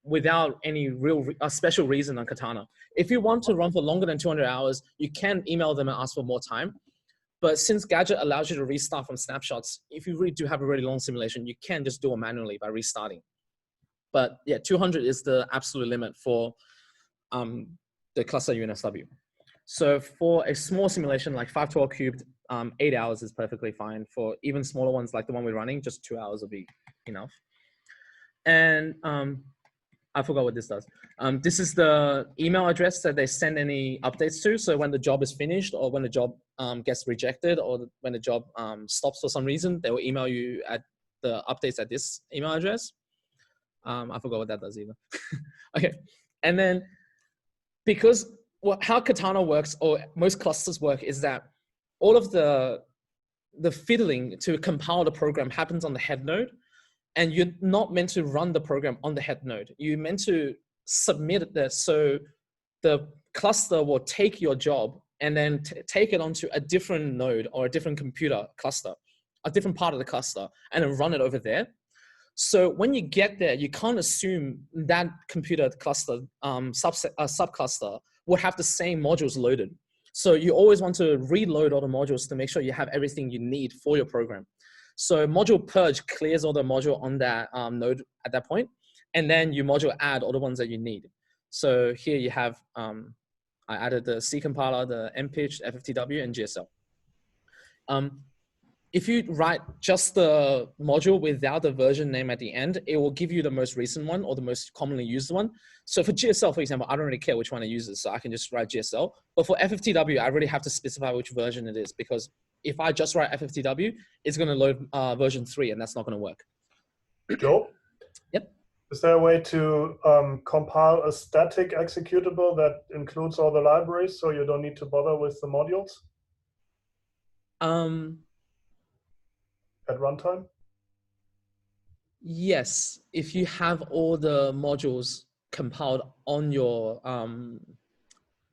without any real special reason on Katana. If you want to run for longer than 200 hours, you can email them and ask for more time. But since Gadget allows you to restart from snapshots, if you really do have a really long simulation, you can just do it manually by restarting. But yeah, 200 is the absolute limit for the cluster UNSW. So for a small simulation like 512 cubed, 8 hours is perfectly fine. For even smaller ones like the one we're running, just 2 hours will be enough. And I forgot what this does. This is the email address that they send any updates to. So when the job is finished or when the job gets rejected or when the job stops for some reason, they will email you at the updates at this email address. I forgot what that does either. Okay, and then because how Katana works or most clusters work is that all of the fiddling to compile the program happens on the head node, and you're not meant to run the program on the head node. You're meant to submit that so the cluster will take your job and then take it onto a different node or a different computer cluster, a different part of the cluster, and then run it over there. So when you get there, you can't assume that computer cluster, subcluster would have the same modules loaded. So you always want to reload all the modules to make sure you have everything you need for your program. So module purge clears all the module on that node at that point, and then you module add all the ones that you need. So here you have, I added the C compiler, the MPitch, FFTW, and GSL. If you write just the module without the version name at the end, it will give you the most recent one or the most commonly used one. So for GSL, for example, I don't really care which one it uses, so I can just write GSL. But for FFTW, I really have to specify which version it is, because if I just write FFTW, it's going to load version 3, and that's not going to work. Joe? Yep. Is there a way to compile a static executable that includes all the libraries so you don't need to bother with the modules at runtime? Yes, if you have all the modules compiled on your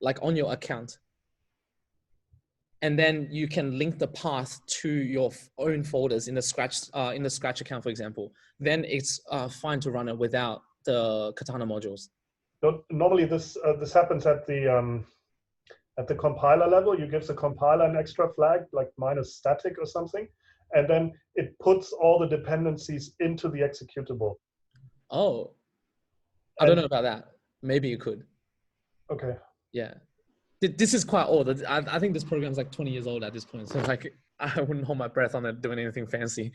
like on your account, and then you can link the path to your own folders in the Scratch account, for example. Then it's fine to run it without the Katana modules. Normally, this happens at the compiler level. You give the compiler an extra flag like -static or something, and then it puts all the dependencies into the executable. Oh, I don't know about that. Maybe you could. Okay. Yeah. This is quite old. I think this program is like 20 years old at this point. So like, I wouldn't hold my breath on it doing anything fancy.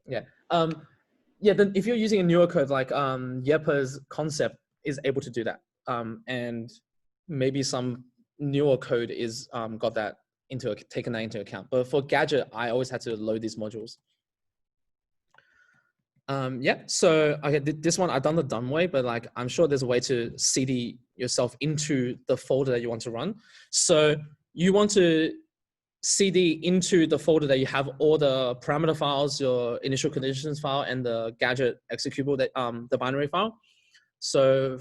Yeah. Yeah. Then if you're using a newer code, like Yeppa's concept is able to do that. And maybe some newer code is got that taken that into account. But for Gadget, I always had to load these modules. Yeah, so okay, this one I've done the dumb way, but like I'm sure there's a way to CD yourself into the folder that you want to run. So you want to CD into the folder that you have all the parameter files, your initial conditions file, and the gadget executable, that the binary file. So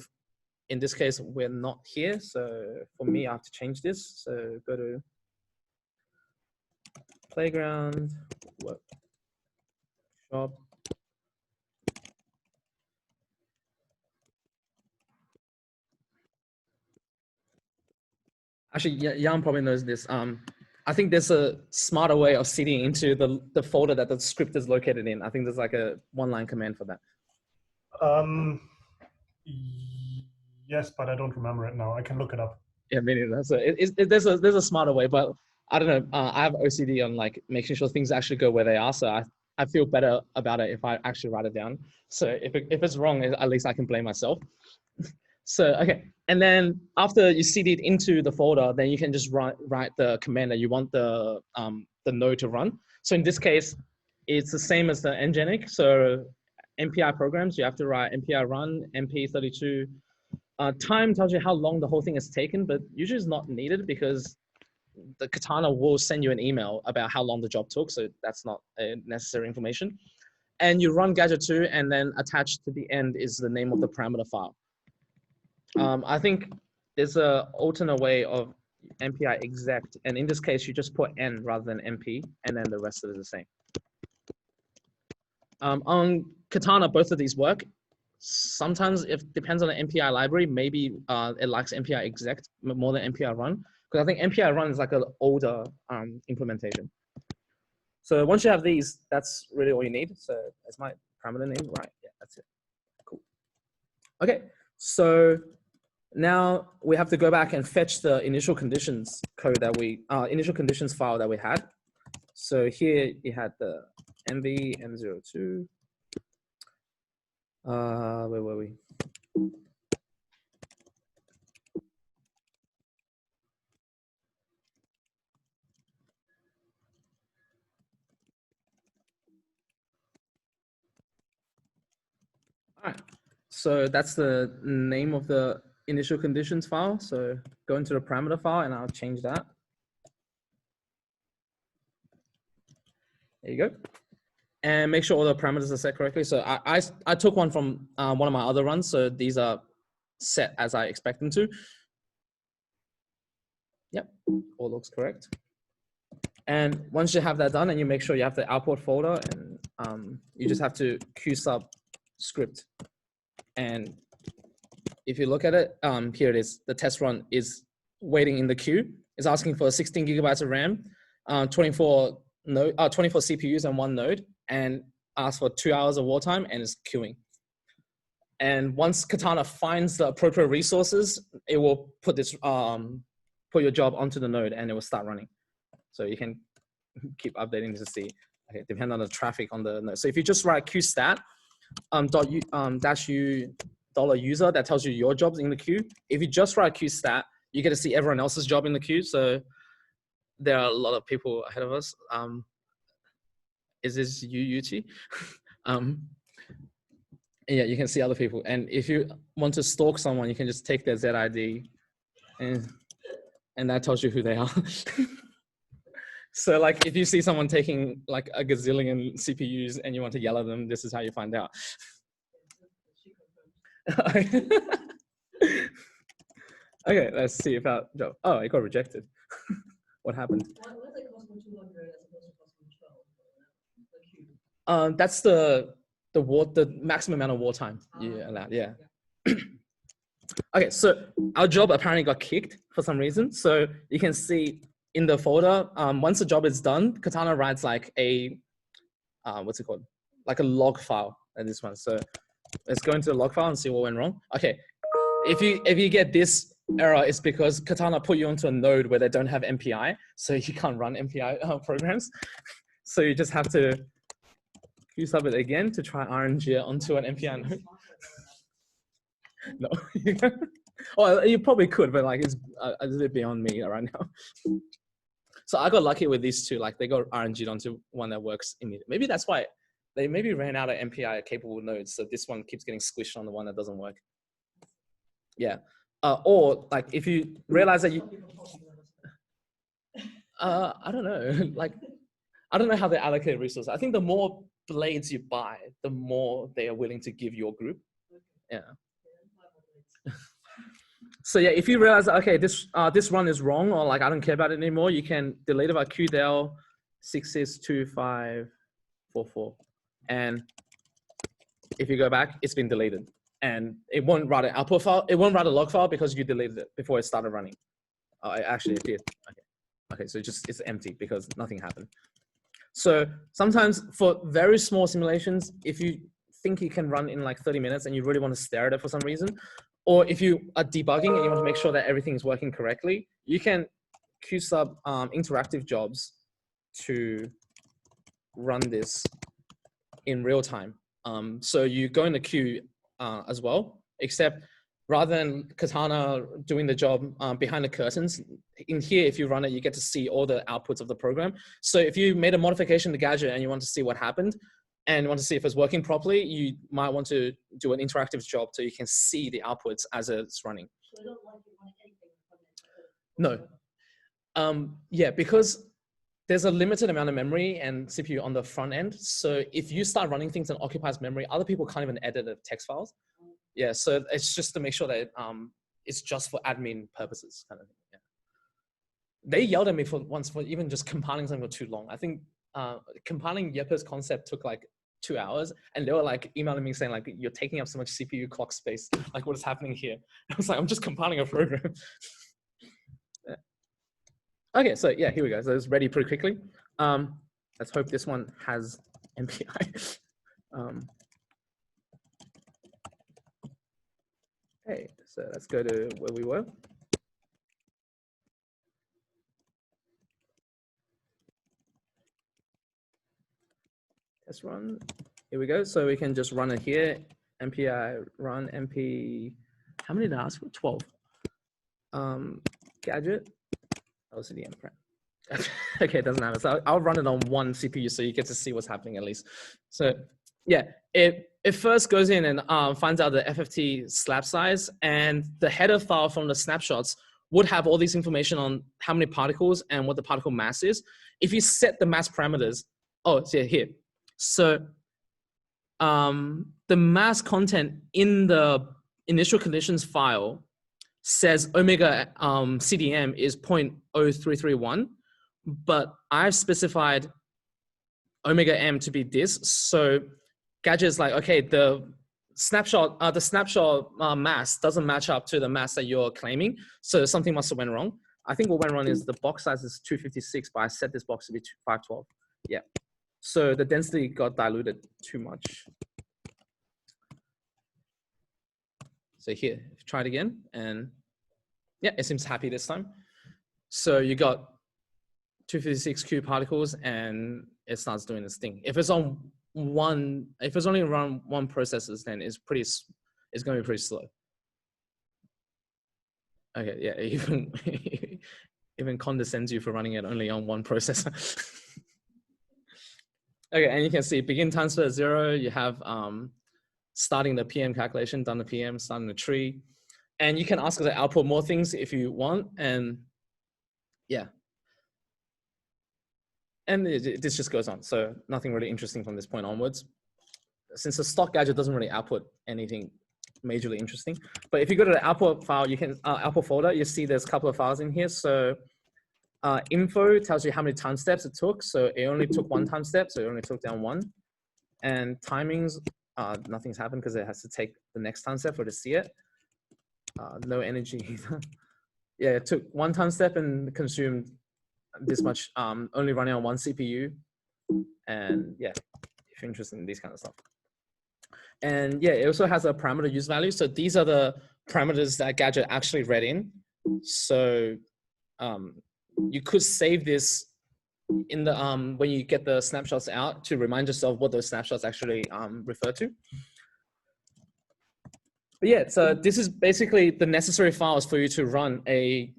in this case, we're not here. So for me, I have to change this. So go to playground, workshop. Actually, Jan probably knows this. I think there's a smarter way of seeding into the folder that the script is located in. I think there's like a one-line command for that. Yes, but I don't remember it now. I can look it up. Yeah, me neither. So there's a smarter way, but I don't know. I have OCD on like making sure things actually go where they are. So I feel better about it if I actually write it down. So if it's wrong, at least I can blame myself. So, okay. And then after you CD it into the folder, then you can just write the command that you want the node to run. So in this case, it's the same as the Nginx. So MPI programs, you have to write MPI run, MP32. Time tells you how long the whole thing has taken, but usually it's not needed because the Katana will send you an email about how long the job took. So that's not necessary information. And you run Gadget 2, and then attached to the end is the name of the parameter file. I think there's an alternate way of MPI exect, and in this case, you just put N rather than MP, and then the rest of it is the same. On Katana, both of these work. Sometimes it depends on the MPI library. Maybe it likes MPI exect more than MPI run, because I think MPI run is like an older implementation. So once you have these, that's really all you need. So that's my parameter name, right? Yeah, that's it. Cool. Okay, so now we have to go back and fetch the initial conditions code that initial conditions file that we had. So here you had the MV M02. Where were we? All right. So that's the name of the initial conditions file. So go into the parameter file, and I'll change that. There you go. And make sure all the parameters are set correctly. So I took one from one of my other runs. So these are set as I expect them to. Yep, all looks correct. And once you have that done, and you make sure you have the output folder, and you just have to qsub script. And if you look at it, here it is. The test run is waiting in the queue. It's asking for 16 gigabytes of RAM, 24 CPUs and 1 node, and asks for 2 hours of wartime, and it's queuing. And once Katana finds the appropriate resources, it will put this put your job onto the node, and it will start running. So you can keep updating to see. Okay, depend on the traffic on the node. So if you just write qstat -u $user, that tells you your job's in the queue. If you just write qstat, you get to see everyone else's job in the queue. So there are a lot of people ahead of us. Is this UUT? Yeah, you can see other people. And if you want to stalk someone, you can just take their ZID and that tells you who they are. So like if you see someone taking like a gazillion CPUs and you want to yell at them, this is how you find out. Okay, let's see if that job. Oh, it got rejected. What happened? Why is it Cosmo 200 as opposed to Cosmo 12? That's the maximum amount of wartime you allowed. Yeah. Okay, so our job apparently got kicked for some reason. So you can see in the folder, once the job is done, Katana writes like a, what's it called? Like a log file in this one. So let's go into the log file and see what went wrong. Okay, if you get this error, it's because Katana put you onto a node where they don't have MPI, so you can't run MPI programs. So you just have to sub it again to try RNG it onto an MPI node. No, well, you probably could, but like it's a bit beyond me right now. So I got lucky with these two, like they got RNG'd onto one that works immediately. Maybe that's why they maybe ran out of MPI capable nodes, so this one keeps getting squished on the one that doesn't work. Yeah, or like if you realize that you, I don't know, like I don't know how they allocate resources. I think the more blades you buy, the more they are willing to give your group. Yeah. So yeah, if you realize that, okay, this run is wrong, or like I don't care about it anymore, you can delete it by qdel 662544, and if you go back, it's been deleted, and it won't write an output file. It won't write a log file because you deleted it before it started running. Oh, actually it did. Okay, so it's empty because nothing happened. So sometimes for very small simulations, if you think you can run in like 30 minutes and you really want to stare at it for some reason, or if you are debugging and you want to make sure that everything is working correctly, you can qsub interactive jobs to run this in real time. So you go in the queue as well, except rather than Katana doing the job behind the curtains, in here, if you run it, you get to see all the outputs of the program. So if you made a modification to Gadget and you want to see what happened, and want to see if it's working properly, you might want to do an interactive job so you can see the outputs as it's running. So I don't like you want anything from it. No. Yeah, because there's a limited amount of memory and CPU on the front end. So if you start running things that occupies memory, other people can't even edit the text files. Yeah, so it's just to make sure that it's just for admin purposes, kind of thing. Yeah. They yelled at me once for even just compiling something for too long. I think compiling Yepper's concept took like 2 hours, and they were like emailing me saying like, you're taking up so much CPU clock space, like what is happening here? I was like, I'm just compiling a program. Yeah. Okay, so yeah, here we go. So it's ready pretty quickly. Let's hope this one has MPI. Okay, so let's go to where we were. Test run. Here we go. So we can just run it here. MPI run MP. How many did I ask for? 12. Gadget. LCD print. Okay, it doesn't matter. So I'll run it on one CPU so you get to see what's happening at least. So yeah, it first goes in and finds out the FFT slab size, and the header file from the snapshots would have all this information on how many particles and what the particle mass is. If you set the mass parameters, oh, it's here. So the mass content in the initial conditions file says omega CDM is 0.0331, but I've specified omega M to be this. So Gadget's like, okay, the snapshot mass doesn't match up to the mass that you're claiming, so something must have went wrong. I think what went wrong is the box size is 256, but I set this box to be 512. Yeah. So the density got diluted too much. So here, try it again, and yeah, it seems happy this time. So you got 256 Q particles, and it starts doing this thing. If it's on one, if it's only around one processors, then it's going to be pretty slow. Okay, yeah, even condescends you for running it only on one processor. Okay, and you can see begin transfer at 0. You have starting the PM calculation, done the PM, starting the tree. And you can ask it to output more things if you want. And yeah. And this just goes on. So nothing really interesting from this point onwards. Since the stock gadget doesn't really output anything majorly interesting. But if you go to the output file, you can output folder, you see there's a couple of files in here. So info tells you how many time steps it took. So it only took 1 time step, so it only took down 1. And timings, nothing's happened because it has to take the next time step for it to see it. No energy either. Yeah, it took 1 time step and consumed this much, only running on 1 CPU. And yeah, if you're interested in these kind of stuff. And yeah, it also has a parameter use value. So these are the parameters that Gadget actually read in. So you could save this in the when you get the snapshots out to remind yourself what those snapshots actually refer to. But yeah, so this is basically the necessary files for you to run a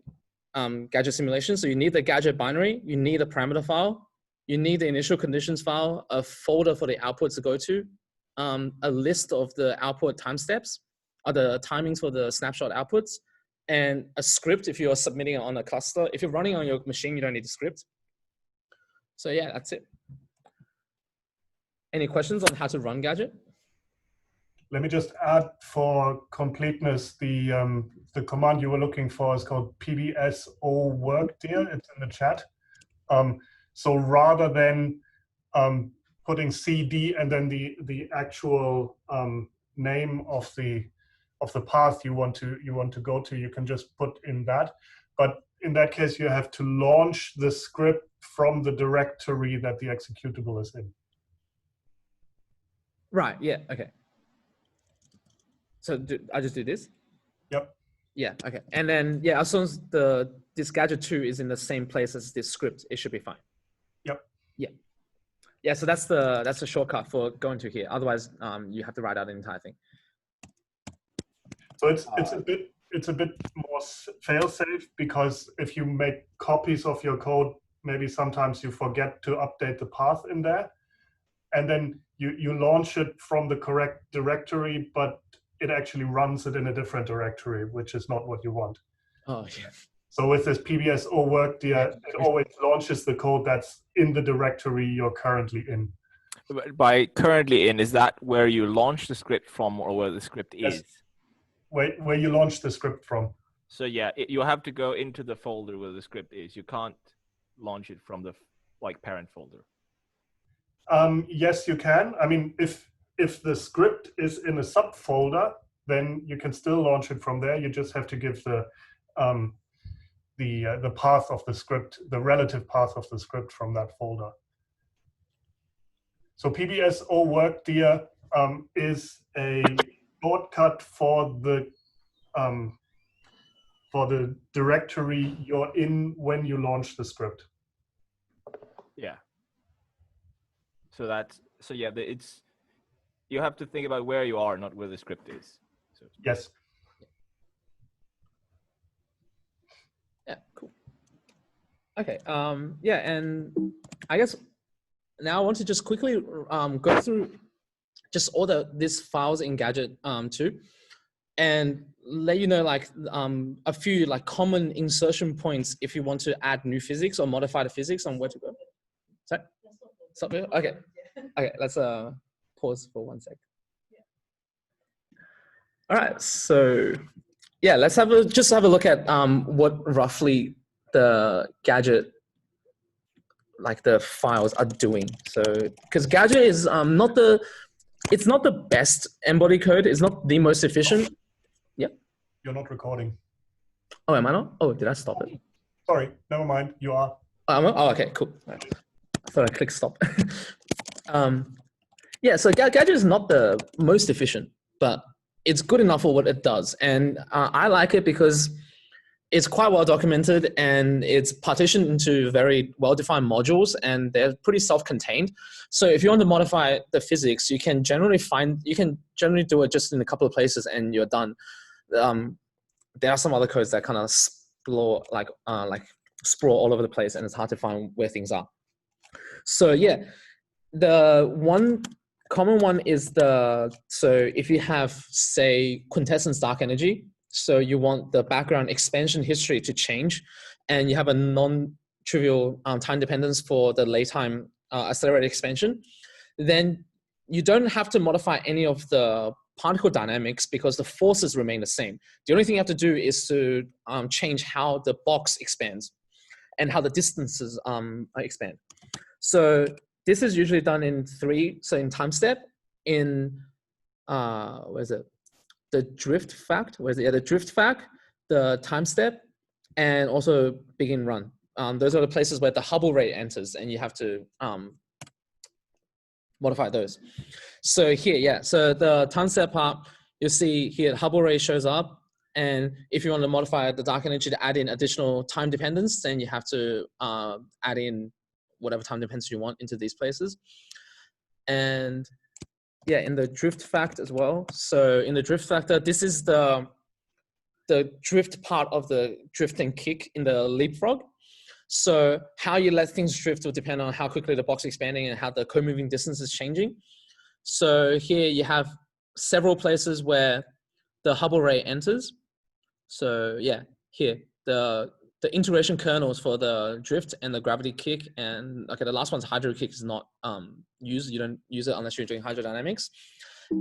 gadget simulation. So you need the gadget binary, you need a parameter file, you need the initial conditions file, a folder for the output to go to, a list of the output time steps, or the timings for the snapshot outputs, and a script if you're submitting it on a cluster. If you're running on your machine, you don't need a script. So yeah, that's it. Any questions on how to run Gadget? Let me just add for completeness, the command you were looking for is called PBSO work dear. It's in the chat. So rather than putting CD and then the actual name of the path you want to go to, you can just put in that. But in that case, you have to launch the script from the directory that the executable is in. Right. Yeah. Okay. So I just do this? Yep. Yeah. Okay. And then yeah, as soon as this gadget 2 is in the same place as this script, it should be fine. Yep. Yeah. Yeah. So that's the shortcut for going to here. Otherwise, you have to write out the entire thing. So it's a bit more fail-safe, because if you make copies of your code, maybe sometimes you forget to update the path in there, and then you launch it from the correct directory, but it actually runs it in a different directory, which is not what you want. Oh yeah. So with this PBSO work, it always launches the code that's in the directory you're currently in. By currently in, is that where you launch the script from, or where the script is? Where you launch the script from. So yeah, you have to go into the folder where the script is. You can't launch it from the parent folder. Yes, you can. I mean, if the script is in a subfolder, then you can still launch it from there. You just have to give the path of the script, the relative path of the script from that folder. So PBSO work dear is a shortcut for the directory you're in when you launch the script. Yeah. So yeah, you have to think about where you are, not where the script is. So. Yes. Yeah. Cool. Okay. Yeah, and I guess now I want to just quickly go through just all these files in Gadget 2, and let you know a few common insertion points if you want to add new physics or modify the physics on where to go. Sorry. Stop here. Okay. Okay. Let's pause for 1 sec. All right. So yeah, let's just have a look at what roughly the Gadget the files are doing. So because Gadget is it's not the best embodied code. It's not the most efficient. Yep. You're not recording. Oh, am I not? Oh, did I stop it? Sorry, never mind. You are. Oh, okay, cool. Right. I thought I clicked stop. Yeah, so Gadget is not the most efficient, but it's good enough for what it does. And I like it because it's quite well documented, and it's partitioned into very well-defined modules, and they're pretty self-contained. So if you want to modify the physics, you can generally do it just in a couple of places and you're done. There are some other codes that kind of sprawl all over the place, and it's hard to find where things are. So yeah, The one common one is so if you have, say, quintessence dark energy, so you want the background expansion history to change, and you have a non-trivial time dependence for the late time accelerated expansion, then you don't have to modify any of the particle dynamics because the forces remain the same. The only thing you have to do is to change how the box expands and how the distances expand. So this is usually done in so in time step, in where is it? The drift fact, Yeah, the drift fact, the time step, and also begin run. Those are the places where the Hubble rate enters, and you have to modify those. So here, yeah, so the time step part, you'll see here, Hubble rate shows up. And if you want to modify the dark energy to add in additional time dependence, then you have to add in whatever time dependence you want into these places. And yeah, in the drift fact as well. So in the drift factor, this is the drift part of the drift and kick in the leapfrog. So how you let things drift will depend on how quickly the box is expanding and how the co-moving distance is changing. So here you have several places where the Hubble rate enters. So yeah, here, the integration kernels for the drift and the gravity kick, and okay, the last one's hydro kick is not used. You don't use it unless you're doing hydrodynamics.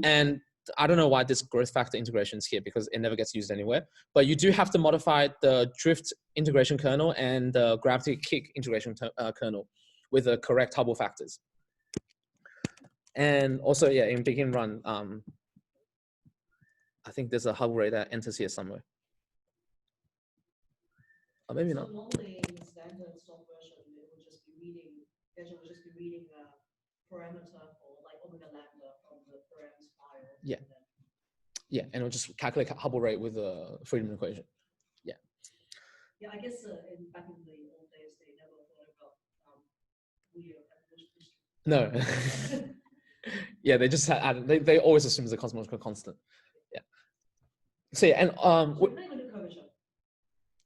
And I don't know why this growth factor integration is here because it never gets used anywhere. But you do have to modify the drift integration kernel and the gravity kick integration kernel with the correct Hubble factors. And also, yeah, in begin run, I think there's a Hubble rate that enters here somewhere. Or maybe not. So normally in the standard stock version, it would just be reading, Gadget would just be reading a parameter or like omega lambda from the params file. Yeah. Yeah, and it'll just calculate Hubble rate with the freedom equation. Yeah. Yeah, I guess back in the old days, they never thought about weird evolution history. No. Yeah, they just had, they always assume it's a cosmological constant. Yeah. So yeah, and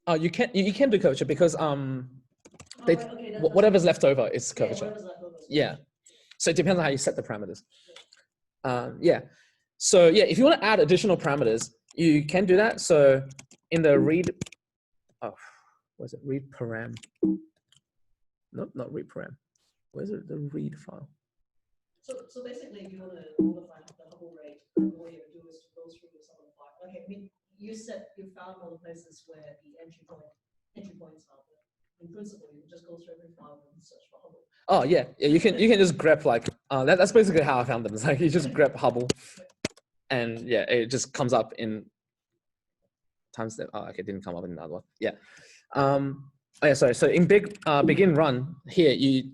So you can't even do curvature. you can do curvature because Right, okay, whatever's left over is yeah, curvature. whatever's left over. Yeah. So it depends on how you set the parameters. Yeah. So yeah, if you want to add additional parameters, you can do that. So in the read, where's it? Read param. No, not read param. Where's it? The read file. So basically, if you want to modify the Hubble rate, all you do is to go through some of the file. Okay, I mean, you found all the places where the entry points are. But in principle, you can just go through every file and search for Hubble. Oh yeah, you can just grep like that's basically how I found them. It's like you just grep Hubble, and yeah, it just comes up in time step. Oh, okay, it didn't come up in another one. Yeah. Oh yeah, sorry. So in begin run here, you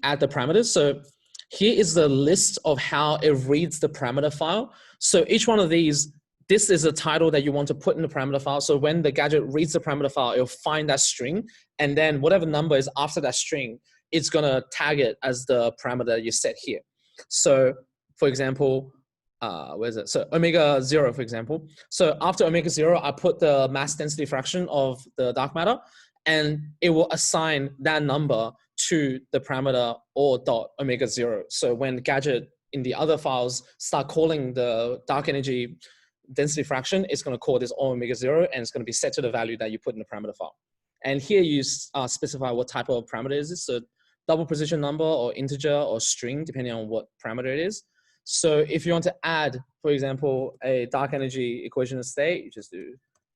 add the parameters. So here is the list of how it reads the parameter file. So each one of these, this is a title that you want to put in the parameter file. So when the gadget reads the parameter file, it'll find that string, and then whatever number is after that string, it's gonna tag it as the parameter you set here. So for example, where is it? So omega 0, for example. So after omega 0, I put the mass density fraction of the dark matter, and it will assign that number to the parameter or dot omega 0. So when Gadget in the other files start calling the dark energy density fraction, it's going to call this omega 0, and it's going to be set to the value that you put in the parameter file. And here you specify what type of parameter is this. So double precision number or integer or string, depending on what parameter it is. So if you want to add, for example, a dark energy equation of state, you just do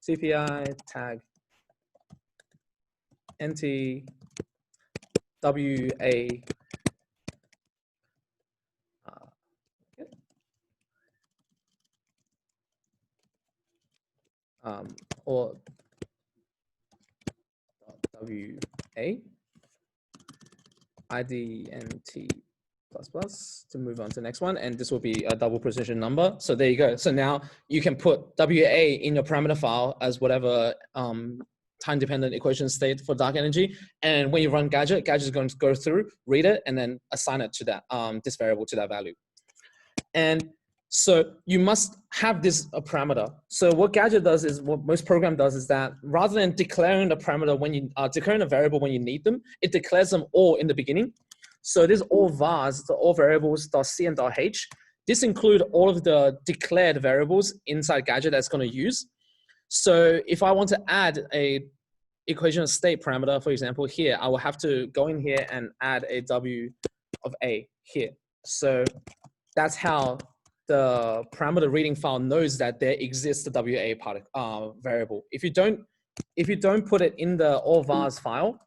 CPI tag NT WA or WA IDNT ++ to move on to the next one, and this will be a double precision number. So there you go. So now you can put WA in your parameter file as whatever time-dependent equation state for dark energy, and when you run Gadget, Gadget is going to go through, read it, and then assign it to that this variable to that value. And so you must have this parameter. So what Gadget does is, what most program does is that rather than declaring the parameter when you declaring a variable when you need them, it declares them all in the beginning. So these all vars, the all variables .c and .h, this include all of the declared variables inside Gadget that's going to use. So if I want to add a equation of state parameter, for example, here, I will have to go in here and add a W of A here. So that's how the parameter reading file knows that there exists a WA variable. If you don't put it in the all vars file,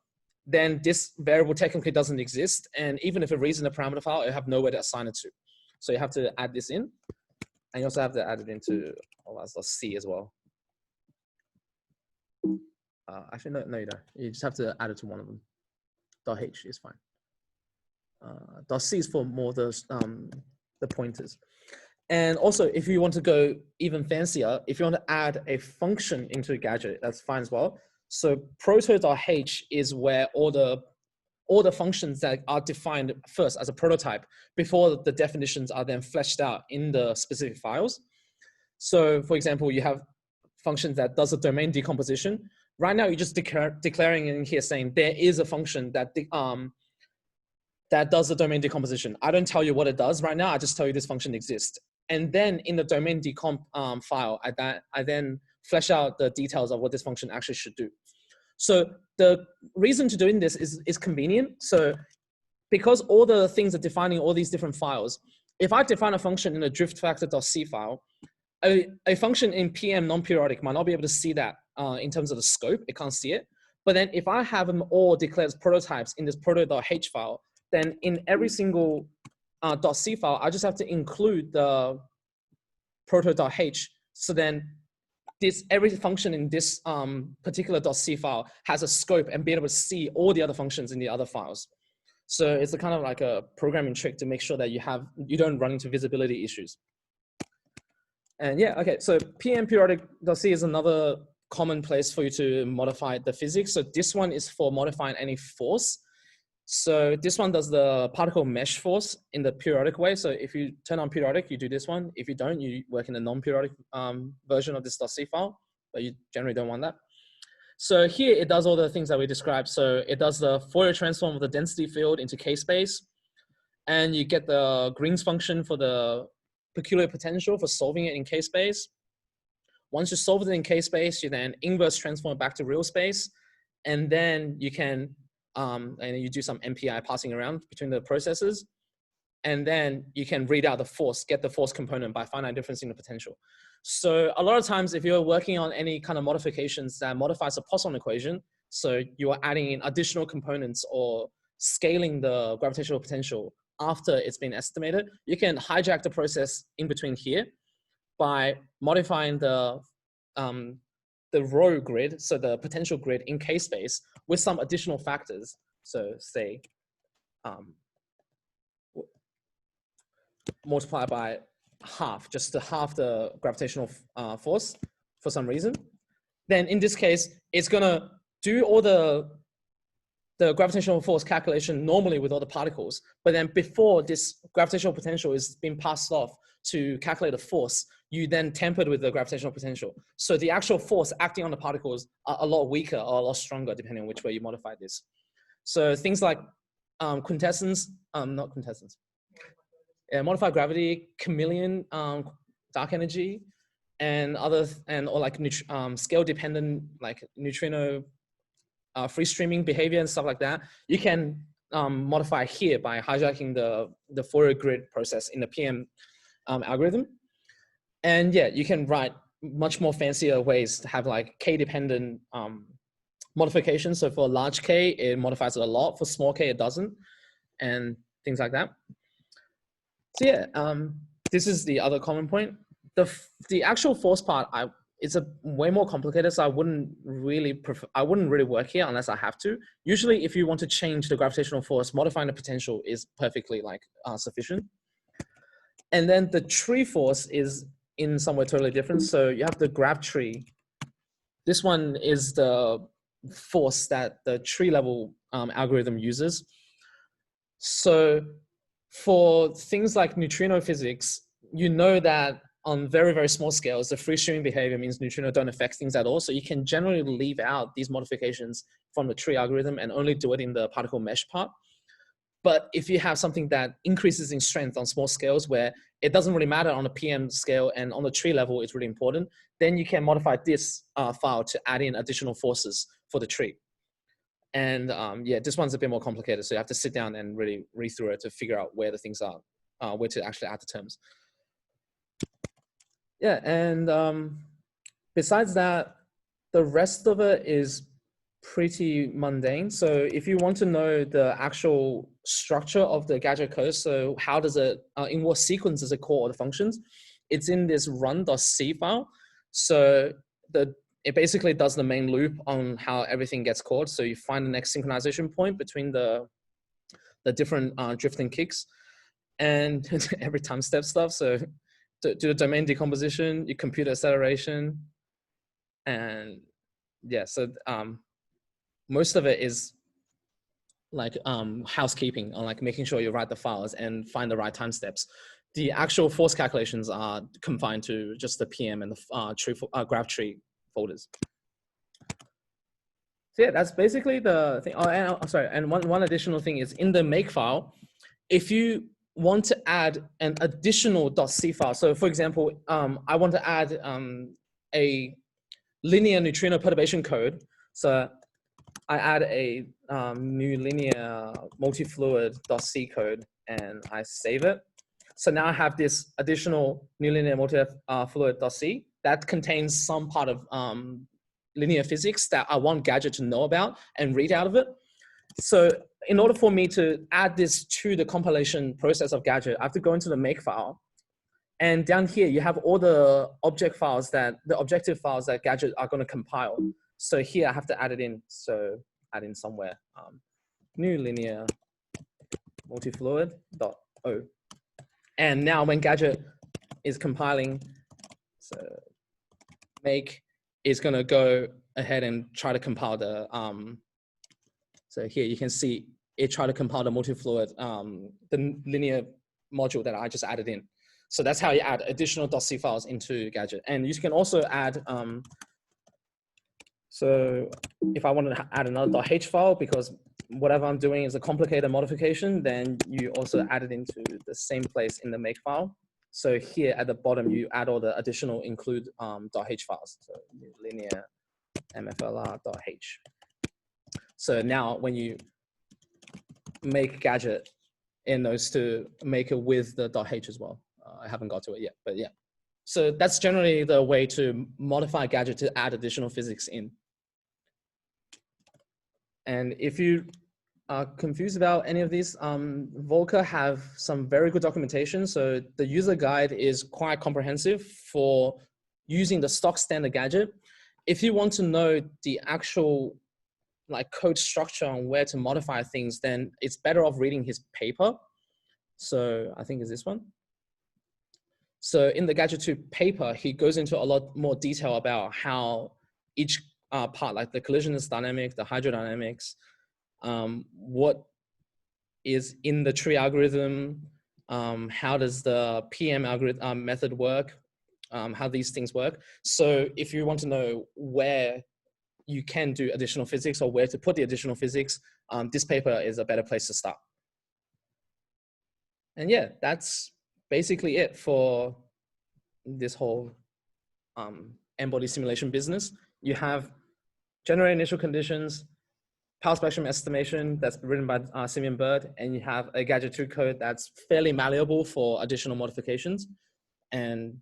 then this variable technically doesn't exist. And even if it reads in the parameter file, you have nowhere to assign it to. So you have to add this in. And you also have to add it into C as well. Actually, no, you don't. You just have to add it to one of them. .h is fine. .c is for more the pointers. And also, if you want to go even fancier, if you want to add a function into a Gadget, that's fine as well. So proto.h is where all the functions that are defined first as a prototype before the definitions are then fleshed out in the specific files. So for example, you have functions that does a domain decomposition. Right now, you're just declaring in here saying there is a function that that does the domain decomposition. I don't tell you what it does right now. I just tell you this function exists. And then in the domain decomp file, I then flesh out the details of what this function actually should do. So the reason to doing this is convenient. So because all the things are defining all these different files, if I define a function in a drift factor.c file, a function in PM non-periodic might not be able to see that in terms of the scope. It can't see it. But then if I have them all declared as prototypes in this proto.h file, then in every single .c file, I just have to include the proto.h. So then every function in this particular .c file has a scope and be able to see all the other functions in the other files. So it's a kind of like a programming trick to make sure that you don't run into visibility issues. And yeah, okay, so PM periodic.c is another common place for you to modify the physics. So this one is for modifying any force. So this one does the particle mesh force in the periodic way. So if you turn on periodic, you do this one. If you don't, you work in a non-periodic version of this .c file, but you generally don't want that. So here it does all the things that we described. So it does the Fourier transform of the density field into K-space, and you get the Green's function for the peculiar potential for solving it in K-space. Once you solve it in K-space, you then inverse transform it back to real space, and then you can and you do some MPI passing around between the processes, and then you can read out the force, get the force component by finite difference in the potential. So a lot of times, if you're working on any kind of modifications that modifies the Poisson equation, so you are adding in additional components or scaling the gravitational potential after it's been estimated, you can hijack the process in between here by modifying the rho grid, so the potential grid in K-space, with some additional factors. So say multiply by half, just to half the gravitational force for some reason. Then in this case, it's gonna do all the gravitational force calculation normally with all the particles, but then before this gravitational potential is being passed off to calculate a force, you then tempered with the gravitational potential. So the actual force acting on the particles are a lot weaker or a lot stronger depending on which way you modify this. So things like quintessence, not quintessence, modified gravity, chameleon, dark energy, and or like scale dependent, like neutrino free streaming behavior and stuff like that, you can modify here by hijacking the Fourier grid process in the PM algorithm. And yeah, you can write much more fancier ways to have like K-dependent modifications. So for large K, it modifies it a lot. For small K, it doesn't, and things like that. So yeah, this is the other common point. The actual force part, it's a way more complicated, so I wouldn't really work here unless I have to. Usually, if you want to change the gravitational force, modifying the potential is perfectly sufficient. And then the tree force is in somewhere totally different. So you have the grav tree. This one is the force that the tree level algorithm uses. So for things like neutrino physics, you know that on very, very small scales, the free streaming behavior means neutrino don't affect things at all. So you can generally leave out these modifications from the tree algorithm and only do it in the particle mesh part. But if you have something that increases in strength on small scales where it doesn't really matter on a PM scale and on the tree level, it's really important, then you can modify this file to add in additional forces for the tree. And yeah, this one's a bit more complicated. So you have to sit down and really read through it to figure out where the things are, where to actually add the terms. Yeah, and besides that, the rest of it is pretty mundane. So if you want to know the actual structure of the gadget code, so how does it, in what sequence does it call all the functions? It's in this run.c file. So it basically does the main loop on how everything gets called. So you find the next synchronization point between the different drifting kicks and every time step stuff. So do the domain decomposition, you compute acceleration, and yeah, so most of it is like housekeeping on like making sure you write the files and find the right time steps. The actual force calculations are confined to just the PM and the graph tree folders. So yeah, that's basically the thing. Oh, and sorry, and one additional thing is in the make file, if you want to add an additional .c file. So for example, I want to add a linear neutrino perturbation code. So I add a new linear multi-fluid .c code and I save it. So now I have this additional new linear multi-fluid .c that contains some part of linear physics that I want Gadget to know about and read out of it. So in order for me to add this to the compilation process of Gadget, I have to go into the make file. And down here, you have all the objective files that Gadget are going to compile. So here I have to add it in. So add in somewhere, new linear multi-fluid.o. And now when Gadget is compiling, so make is going to go ahead and try to compile the, so here you can see it try to compile the multi-fluid, the linear module that I just added in. So that's how you add additional .c files into Gadget. And you can also add, so if I wanted to add another .h file, because whatever I'm doing is a complicated modification, then you also add it into the same place in the make file. So here at the bottom, you add all the additional include .h files. So linear mflr.h. So now when you make Gadget, it knows to make it with the .h as well. I haven't got to it yet, but yeah. So that's generally the way to modify Gadget to add additional physics in. And if you are confused about any of these, Volca have some very good documentation. So the user guide is quite comprehensive for using the stock standard Gadget. If you want to know the actual like code structure on where to modify things, then it's better off reading his paper. So I think it's this one. So in the Gadget 2 paper, he goes into a lot more detail about how each part, like the collisionist dynamic, the hydrodynamics, what is in the tree algorithm, how does the PM algorithm method work, how these things work. So if you want to know where you can do additional physics or where to put the additional physics, this paper is a better place to start. And yeah, that's basically it for this whole n-body simulation business. You have generate initial conditions, power spectrum estimation that's written by Simeon Bird, and you have a Gadget 2 code that's fairly malleable for additional modifications. And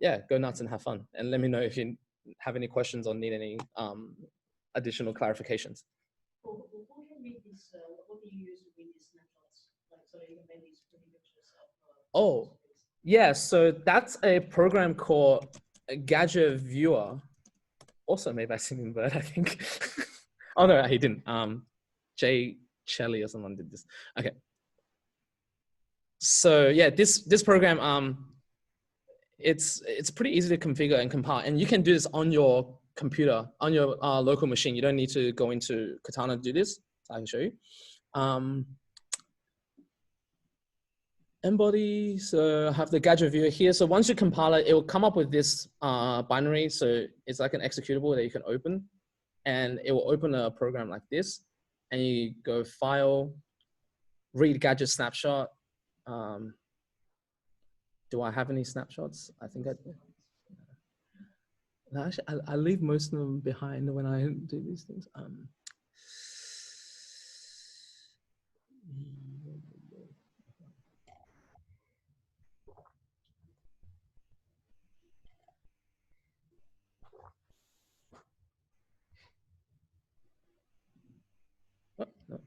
yeah, go nuts and have fun. And let me know if you have any questions or need any additional clarifications. Well, who can read this? What do you use to read these snapshots? Like, so you can make these pretty pictures of. Oh, yeah. So that's a program called Gadget Viewer, also made by Simeon Bird, I think. Oh no, he didn't. Jay Shelley or someone did this. Okay. So yeah, this program, it's pretty easy to configure and compile, and you can do this on your computer, on your local machine. You don't need to go into Katana to do this. So I can show you. n-body, so I have the Gadget Viewer here. So once you compile it, it will come up with this binary. So it's like an executable that you can open, and it will open a program like this. And you go File, read gadget snapshot. Do I have any snapshots? I think I do. No, actually, I leave most of them behind when I do these things. Oh, no.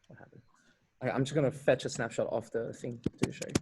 What happened? Okay, I'm just gonna fetch a snapshot of the thing to show you.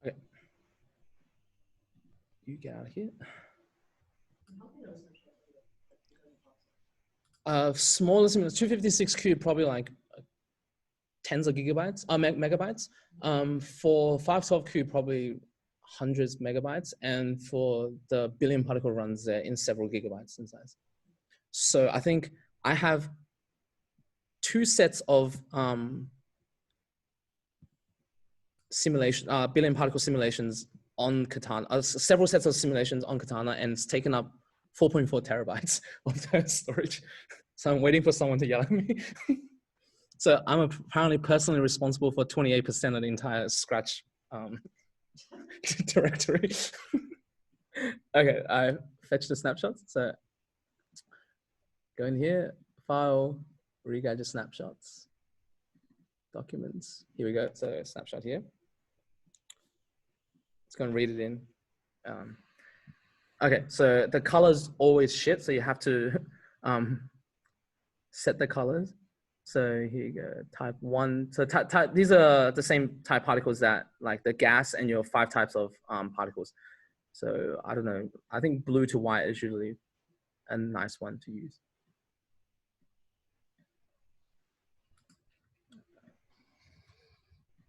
Okay. You get out of here. Smallest 256 cube, probably like tens of gigabytes, megabytes. For 512 cube, probably hundreds megabytes, and for the billion particle runs, they're in several gigabytes in size. So I think I have two sets of simulation, billion particle simulations on Katana, several sets of simulations on Katana, and it's taken up 4.4 terabytes of the storage. So I'm waiting for someone to yell at me. So I'm apparently personally responsible for 28% of the entire Scratch directory. Okay, I fetched the snapshots. So go in here, file, read gadget snapshots, documents. Here we go. So snapshot here. It's going to read it in. Okay, so the color's always shit, so you have to set the colors. So here you go, type 1. So these are the same type particles that like the gas and your 5 types of particles. So I don't know, I think blue to white is usually a nice one to use.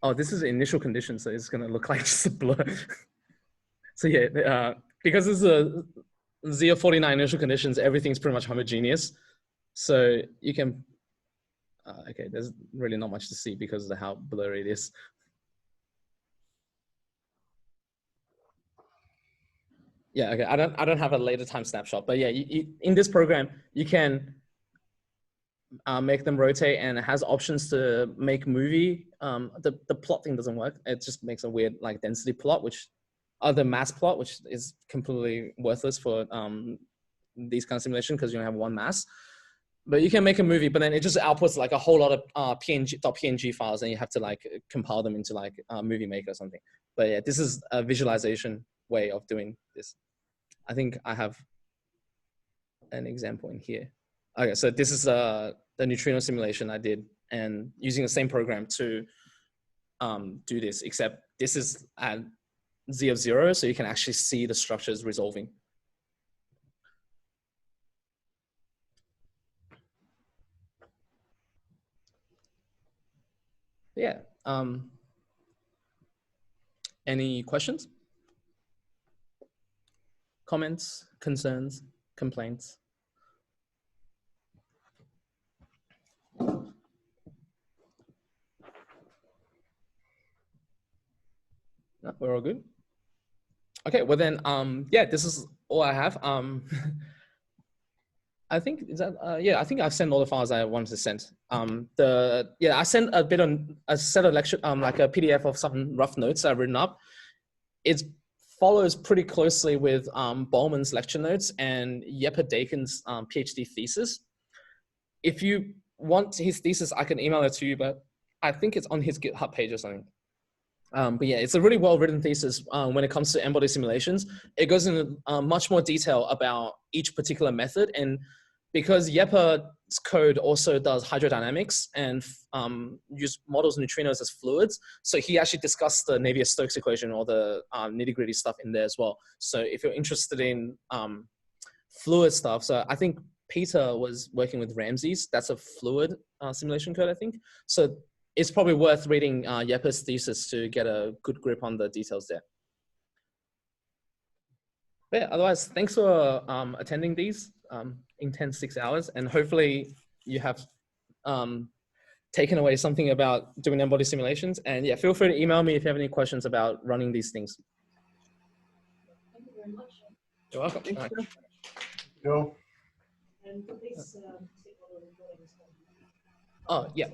Oh, this is the initial condition, so it's gonna look like just a blur. So yeah, because this is a Z49 initial conditions, everything's pretty much homogeneous. So you can, okay, there's really not much to see because of how blurry it is. Yeah, okay, I don't have a later time snapshot, but yeah, in this program, you can make them rotate, and it has options to make movie. The plot thing doesn't work. It just makes a weird like density plot, which the mass plot, which is completely worthless for these kind of simulation because you only have one mass. But you can make a movie, but then it just outputs like a whole lot of .png files, and you have to like compile them into like Movie Maker or something. But yeah, this is a visualization way of doing this. I think I have an example in here. Okay, so this is the neutrino simulation I did, and using the same program to do this, except this is at Z of 0, so you can actually see the structures resolving. Yeah. Any questions? Comments, concerns, complaints? No, we're all good. Okay, well then, yeah, this is all I have. I think is that yeah, I think I've sent all the files I wanted to send. Yeah, I sent a bit on a set of lecture, like a PDF of some rough notes I've written up. It follows pretty closely with Bowman's lecture notes and Jeppe Dakin's PhD thesis. If you want his thesis, I can email it to you, but I think it's on his GitHub page or something. But yeah, it's a really well-written thesis when it comes to n-body simulations. It goes into much more detail about each particular method, and because Jeppe's code also does hydrodynamics and models neutrinos as fluids, so he actually discussed the Navier-Stokes equation or the nitty-gritty stuff in there as well. So if you're interested in fluid stuff. So I think Peter was working with Ramsey's. That's a fluid simulation code, I think. So it's probably worth reading Yepes' thesis to get a good grip on the details there. But yeah, otherwise, thanks for attending these intense 6 hours, and hopefully you have taken away something about doing embodied simulations. And yeah, feel free to email me if you have any questions about running these things. Thank you very much. You're welcome. Thanks, All right. Go. And please take all the recordings. Oh, yeah.